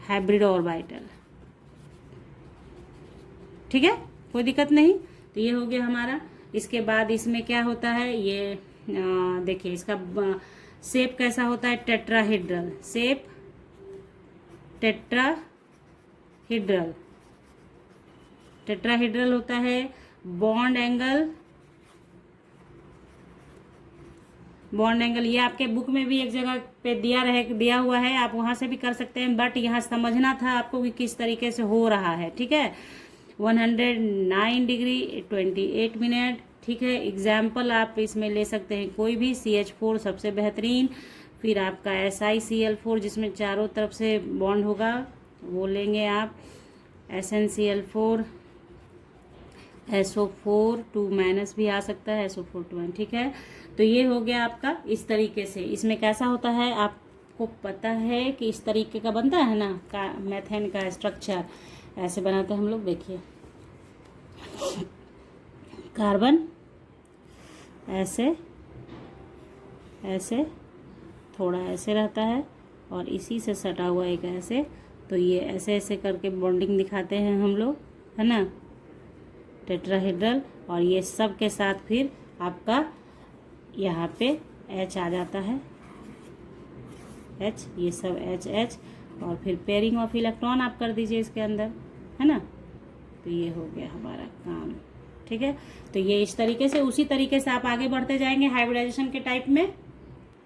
हाइब्रिड ऑर्बिटल, ठीक है, कोई दिक्कत नहीं। तो ये हो गया हमारा। इसके बाद इसमें क्या होता है, ये देखिए इसका शेप कैसा होता है, टेट्राहेड्रल शेप, टेट्राहेड्रल होता है। बॉन्ड एंगल ये आपके बुक में भी एक जगह पे दिया हुआ है, आप वहां से भी कर सकते हैं, बट यहाँ समझना था आपको कि किस तरीके से हो रहा है, ठीक है। 109 डिग्री 28 मिनट, ठीक है। एग्जाम्पल आप इसमें ले सकते हैं कोई भी, CH4 सबसे बेहतरीन, फिर आपका SiCl4 जिसमें चारों तरफ से बॉन्ड होगा वो लेंगे आप, SnCl4, SO4 2- भी आ सकता है, SO4 2-, ठीक है। तो ये हो गया आपका इस तरीके से। इसमें कैसा होता है आपको पता है कि इस तरीके का बनता है ना, का मेथेन का स्ट्रक्चर ऐसे बनाते हैं हम लोग। देखिए कार्बन ऐसे ऐसे थोड़ा ऐसे रहता है और इसी से सटा हुआ एक ऐसे, तो ये ऐसे ऐसे करके बॉन्डिंग दिखाते हैं हम लोग, है ना, टेट्राहेड्रल। और ये सब के साथ फिर आपका यहाँ पे H आ जाता है, H, ये सब H और फिर पेयरिंग ऑफ इलेक्ट्रॉन आप कर दीजिए इसके अंदर, है ना। तो ये हो गया हमारा काम, ठीक है। तो ये इस तरीके से, उसी तरीके से आप आगे बढ़ते जाएंगे हाइब्रिडाइजेशन के टाइप में।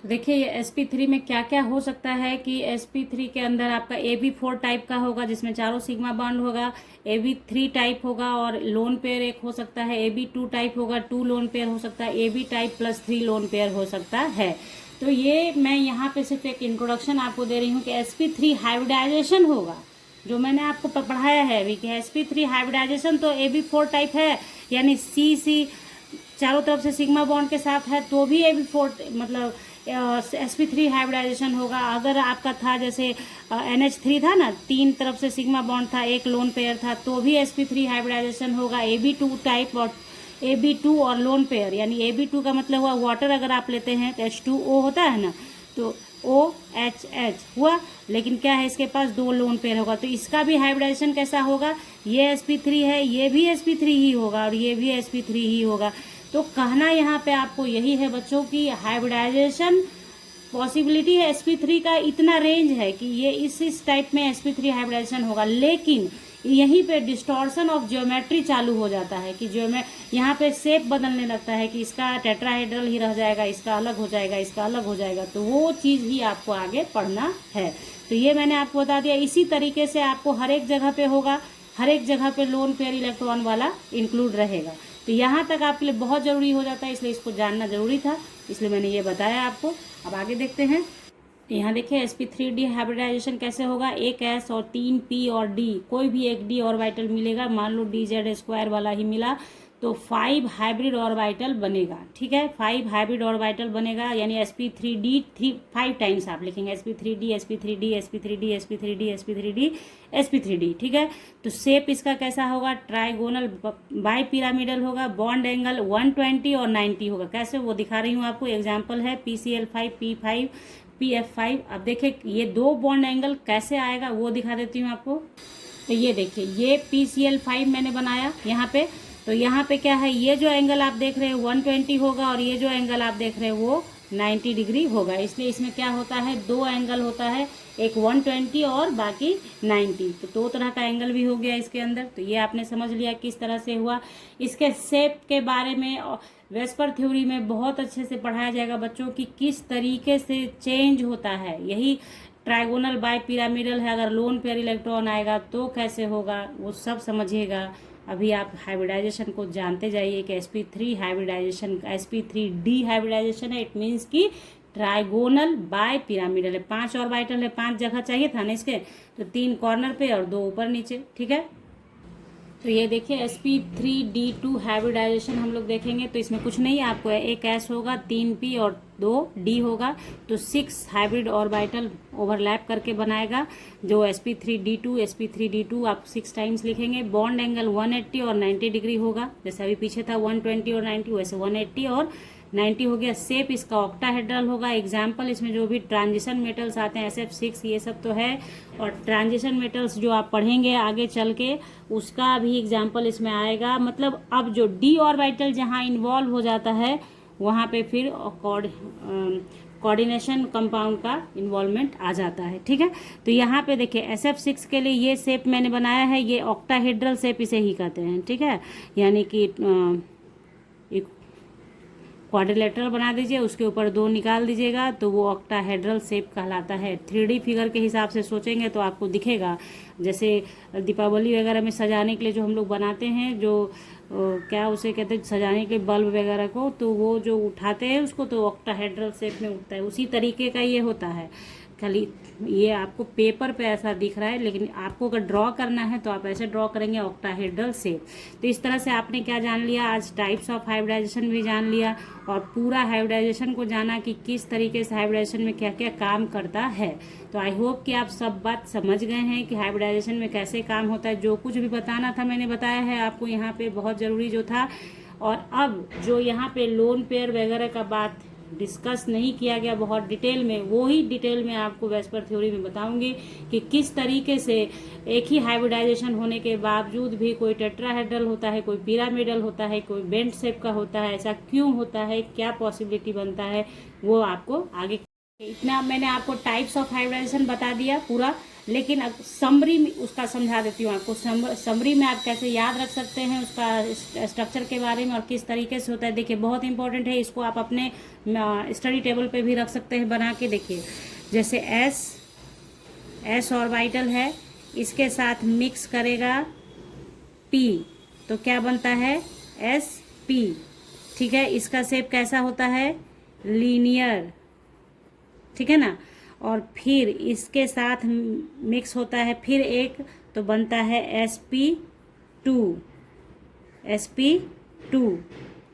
तो देखिए ये sp3 में क्या क्या हो सकता है कि sp3 के अंदर आपका ab4 टाइप का होगा जिसमें चारों सिग्मा बॉन्ड होगा, ab3 टाइप होगा और लोन पेयर एक हो सकता है, ab2 टाइप होगा, 2 लोन पेयर हो सकता है, ab type plus 3 lone pair हो सकता है। तो ये मैं यहाँ पे सिर्फ एक इंट्रोडक्शन आपको दे रही हूँ कि sp3 हाइब्रिडाइजेशन होगा, जो मैंने आपको पढ़ाया है अभी कि sp3 हाइब्रिडाइजेशन तो ab4 टाइप है, यानी C चारों तरफ से सिग्मा बॉन्ड के साथ है तो भी ab4 मतलब sp3 हाइब्रिडाइजेशन होगा। अगर आपका था जैसे NH3 था ना, 3 तरफ से सिग्मा बॉन्ड था, 1 लोन पेयर था, तो भी sp3 हाइब्रिडाइजेशन होगा। ab2 टाइप और ab2 और लोन पेयर, यानी ab2 का मतलब हुआ वाटर, अगर आप लेते हैं तो H2O होता है ना, तो OHH हुआ, लेकिन क्या है इसके पास 2 लोन पेयर होगा, तो इसका भी हाइब्रिडाइजेशन कैसा होगा, ये sp3 है, ये भी sp3 ही होगा और ये भी sp3 ही होगा। तो कहना यहाँ पे आपको यही है बच्चों की हाइब्रिडाइजेशन पॉसिबिलिटी है sp3 का इतना रेंज है कि ये इस टाइप में sp3 हाइब्रिडाइजेशन होगा, लेकिन यहीं पे डिस्टॉर्शन ऑफ ज्योमेट्री चालू हो जाता है कि यहाँ पे शेप बदलने लगता है कि इसका टेट्राहेड्रल ही रह जाएगा, इसका अलग हो जाएगा, इसका अलग हो जाएगा, तो वो चीज़ ही आपको आगे पढ़ना है। तो ये मैंने आपको बता दिया, इसी तरीके से आपको हर एक जगह पे होगा, हर एक जगह पे लोन पेयर इलेक्ट्रॉन वाला इंक्लूड रहेगा। तो यहाँ तक आपके लिए बहुत ज़रूरी हो जाता है, इसलिए इसको जानना ज़रूरी था, इसलिए मैंने ये बताया आपको। अब आगे देखते हैं। यहाँ देखिए sp3d हाइब्रिडाइजेशन कैसे होगा, एक s और 3 p और d, कोई भी एक d ऑर्बिटल मिलेगा, मान लो dz² वाला ही मिला तो 5 हाइब्रिड ऑर्बिटल बनेगा, ठीक है। 5 हाइब्रिड ऑर्बिटल बनेगा, यानी sp3d 5 टाइम्स आप लिखेंगे sp3d sp3d sp3d sp3d sp3d sp3d, ठीक है। तो शेप इसका कैसा होगा, ट्राइगोनल बाई पिरामिडल होगा, बॉन्ड एंगल 120 और 90 होगा। कैसे, वो दिखा रही हूँ आपको, एग्जाम्पल है PCl5 P5 PF5। अब देखिए ये 2 बॉन्ड एंगल कैसे आएगा वो दिखा देती हूँ आपको। तो ये देखिए ये PCl5 मैंने बनाया यहाँ पे, तो यहाँ पे क्या है, ये जो एंगल आप देख रहे हैं 120 होगा और ये जो एंगल आप देख रहे हैं वो 90 डिग्री होगा। इसलिए इसमें क्या होता है, 2 एंगल होता है, एक 120 और बाकी 90, तो 2 तरह का एंगल भी हो गया इसके अंदर। तो ये आपने समझ लिया किस तरह से हुआ। इसके शेप के बारे में वेस्पर थ्योरी में बहुत अच्छे से पढ़ाया जाएगा बच्चों की किस तरीके से चेंज होता है। यही ट्राइगोनल बाई पिरामिडल है, अगर लोन पेयर इलेक्ट्रॉन आएगा तो कैसे होगा वो सब समझिएगा। अभी आप हाइब्रिडाइजेशन को जानते जाइए कि sp3 हाइब्रिडाइजेशन sp3d हाइब्रिडाइजेशन है, इट मीन्स कि ट्राइगोनल बाय पिरामिडल है, 5 ऑर्बिटल है, 5 जगह चाहिए था ना इसके, तो 3 कॉर्नर पे और 2 ऊपर नीचे, ठीक है। तो ये देखिए sp3d2 हाइब्रिडाइजेशन हम लोग देखेंगे तो इसमें कुछ नहीं, आपको एक s होगा, 3 p और 2 d होगा, तो 6 हाइब्रिड ऑर्बिटल ओवरलैप करके बनाएगा जो sp3d2 sp3d2 आप 6 टाइम्स लिखेंगे। बॉन्ड एंगल 180 और 90 डिग्री होगा, जैसे अभी पीछे था 120 और 90, वैसे 180 और 90 हो गया। शेप इसका ऑक्टाहेड्रल होगा। एग्जाम्पल इसमें जो भी ट्रांजिशन मेटल्स आते हैं SF6 ये सब तो है, और ट्रांजिशन मेटल्स जो आप पढ़ेंगे आगे चल के उसका भी एग्जाम्पल इसमें आएगा। मतलब अब जो d ऑर्बिटल जहाँ इन्वॉल्व हो जाता है वहाँ पे फिर कोऑर्डिनेशन कंपाउंड का इन्वॉल्वमेंट आ जाता है, ठीक है। तो यहाँ पे देखिए SF6 के लिए ये शेप मैंने बनाया है, ये ऑक्टाहेड्रल शेप इसे ही कहते हैं, ठीक है। यानी कि एक क्वाड्रिलेटरल बना दीजिए, उसके ऊपर 2 निकाल दीजिएगा तो वो ऑक्टाहेड्रल शेप कहलाता है। 3D फिगर के हिसाब से सोचेंगे तो आपको दिखेगा, जैसे दीपावली वगैरह में सजाने के लिए जो हम लोग बनाते हैं, जो क्या उसे कहते हैं, सजाने के बल्ब वगैरह को, तो वो जो उठाते हैं उसको तो ऑक्टाहेड्रल शेप में उठता है, उसी तरीके का ये होता है। खाली ये आपको पेपर पे ऐसा दिख रहा है, लेकिन आपको अगर ड्रॉ करना है तो आप ऐसे ड्रॉ करेंगे ऑक्टाहेड्रल शेप। तो इस तरह से आपने क्या जान लिया, आज टाइप्स ऑफ हाइब्रिडाइजेशन भी जान लिया और पूरा हाइब्रिडाइजेशन को जाना कि किस तरीके से हाइब्रिडाइजेशन में क्या क्या काम करता है। तो आई होप कि आप सब बात समझ गए हैं कि हाइब्रिडाइजेशन में कैसे काम होता है। जो कुछ भी बताना था मैंने बताया है आपको यहाँ पे, बहुत ज़रूरी जो था। और अब जो यहाँ पे लोन पेयर वगैरह का बात डिस्कस नहीं किया गया बहुत डिटेल में, वो ही डिटेल में आपको वेस्पर थ्योरी में बताऊंगी कि किस तरीके से एक ही हाइब्रिडाइजेशन होने के बावजूद भी कोई टेट्राहेड्रल होता है, कोई पिरामिडल होता है, कोई बेंट शेप का होता है, ऐसा क्यों होता है, क्या पॉसिबिलिटी बनता है, वो आपको आगे। इतना मैंने आपको टाइप्स ऑफ हाइब्रिडाइजेशन बता दिया पूरा। लेकिन अब समरी में उसका समझा देती हूँ आपको। समरी में आप कैसे याद रख सकते हैं उसका स्ट्रक्चर के बारे में और किस तरीके से होता है। देखिए बहुत इंपॉर्टेंट है, इसको आप अपने स्टडी टेबल पे भी रख सकते हैं बना के। देखिए जैसे एस ऑर्बिटल है, इसके साथ मिक्स करेगा पी, तो क्या बनता है sp। ठीक है, इसका शेप कैसा होता है लीनियर, ठीक है ना। और फिर इसके साथ मिक्स होता है फिर एक, तो बनता है sp2,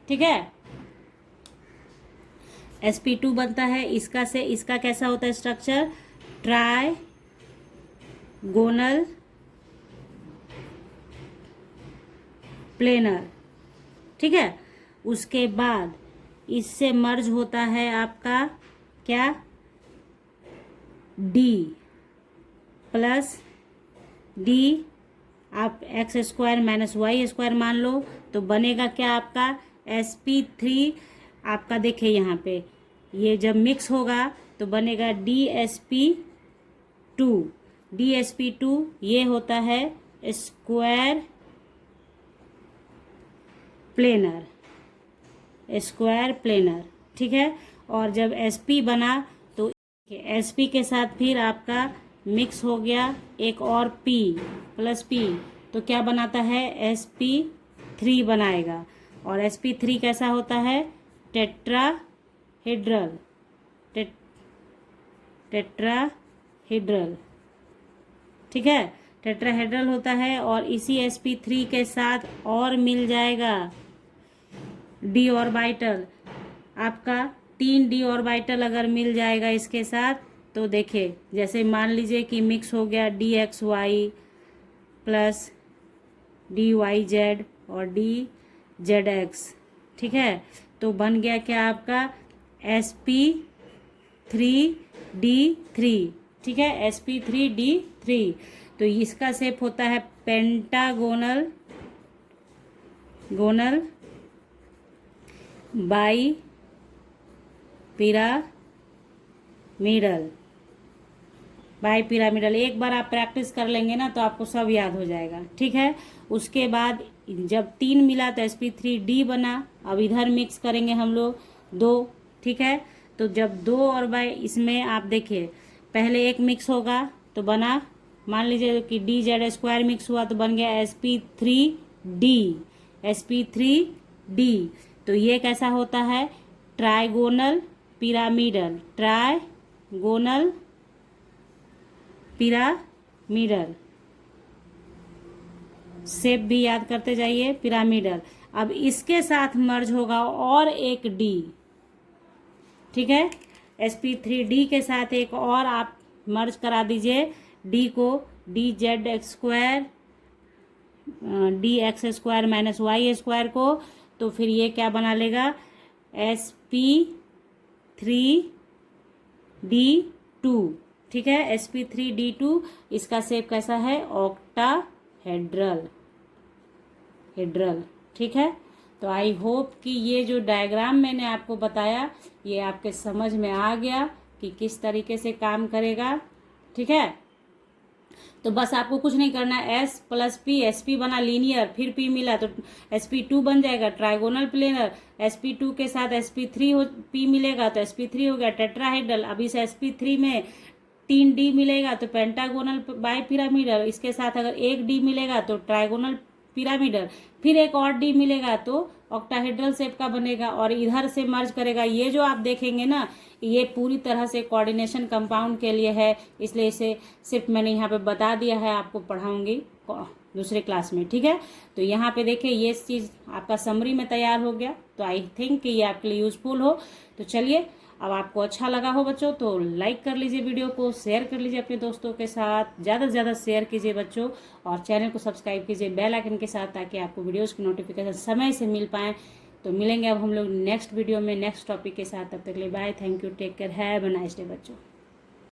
ठीक है, sp2 बनता है। इसका कैसा होता है स्ट्रक्चर, ट्राइगोनल प्लेनर, ठीक है। उसके बाद इससे मर्ज होता है आपका क्या, डी प्लस डी, आप x square minus y square मान लो, तो बनेगा क्या आपका sp3 आपका। देखिए यहाँ पे ये जब मिक्स होगा तो बनेगा dsp2, ये होता है स्क्वायर प्लेनर, ठीक है। और जब sp बना तो sp के साथ फिर आपका मिक्स हो गया एक और p प्लस p, तो क्या बनाता है sp3 बनाएगा। और sp3 कैसा होता है टेट्राहेड्रल, ठीक है, टेट्राहेड्रल होता है। और इसी sp3 के साथ और मिल जाएगा डी ऑर्बिटल, आपका 3 डी ऑर्बिटल अगर मिल जाएगा इसके साथ, तो देखिए जैसे मान लीजिए कि मिक्स हो गया dxy प्लस dyz और dzx, ठीक है, तो बन गया क्या आपका sp3d3, ठीक है, sp3d3। तो इसका शेप होता है पेंटागोनल बाई पिरामिडल। एक बार आप प्रैक्टिस कर लेंगे ना तो आपको सब याद हो जाएगा, ठीक है। उसके बाद जब 3 मिला तो sp3d बना। अब इधर मिक्स करेंगे हम लोग 2, ठीक है। तो जब 2 और बाई इसमें आप देखिए पहले एक मिक्स होगा तो बना, मान लीजिए कि dz स्क्वायर मिक्स हुआ तो बन गया sp3d। तो ये कैसा होता है ट्राइगोनल पिरामिडल, शेप भी याद करते जाइए पिरामिडल। अब इसके साथ मर्ज होगा और एक डी, ठीक है, sp3d के साथ एक और आप मर्ज करा दीजिए डी को, dz square minus y square को, तो फिर ये क्या बना लेगा sp3d2, ठीक है, sp3d2। इसका शेप कैसा है ऑक्टाहेड्रल, ठीक है। तो आई होप कि ये जो डायग्राम मैंने आपको बताया ये आपके समझ में आ गया कि किस तरीके से काम करेगा, ठीक है। तो बस आपको कुछ नहीं करना, s प्लस p, sp बना लीनियर, फिर p मिला तो sp2 बन जाएगा ट्राइगोनल प्लेनर, sp2 के साथ sp3 p मिलेगा तो sp3 हो गया टेट्राहेड्रल। अब इस sp3 में 3 d मिलेगा तो पेंटागोनल बाई पिरामिडल, इसके साथ अगर एक d मिलेगा तो ट्राइगोनल पिरामिडल, फिर एक और डी मिलेगा तो ऑक्टाहेड्रल शेप का बनेगा और इधर से मर्ज करेगा। ये जो आप देखेंगे ना ये पूरी तरह से कोऑर्डिनेशन कंपाउंड के लिए है, इसलिए इसे सिर्फ मैंने यहाँ पे बता दिया है, आपको पढ़ाऊंगी दूसरे क्लास में, ठीक है। तो यहाँ पे देखिए ये चीज़ आपका समरी में तैयार हो गया, तो आई थिंक कि ये आपके लिए यूजफुल हो। तो चलिए, अब आपको अच्छा लगा हो बच्चों तो लाइक कर लीजिए, वीडियो को शेयर कर लीजिए अपने दोस्तों के साथ, ज़्यादा से ज़्यादा शेयर कीजिए बच्चों, और चैनल को सब्सक्राइब कीजिए बेल आइकन के साथ, ताकि आपको वीडियोस की नोटिफिकेशन समय से मिल पाएँ। तो मिलेंगे अब हम लोग नेक्स्ट वीडियो में नेक्स्ट टॉपिक के साथ, तब तक के लिए bye, thank you, take care, have a nice day बच्चों।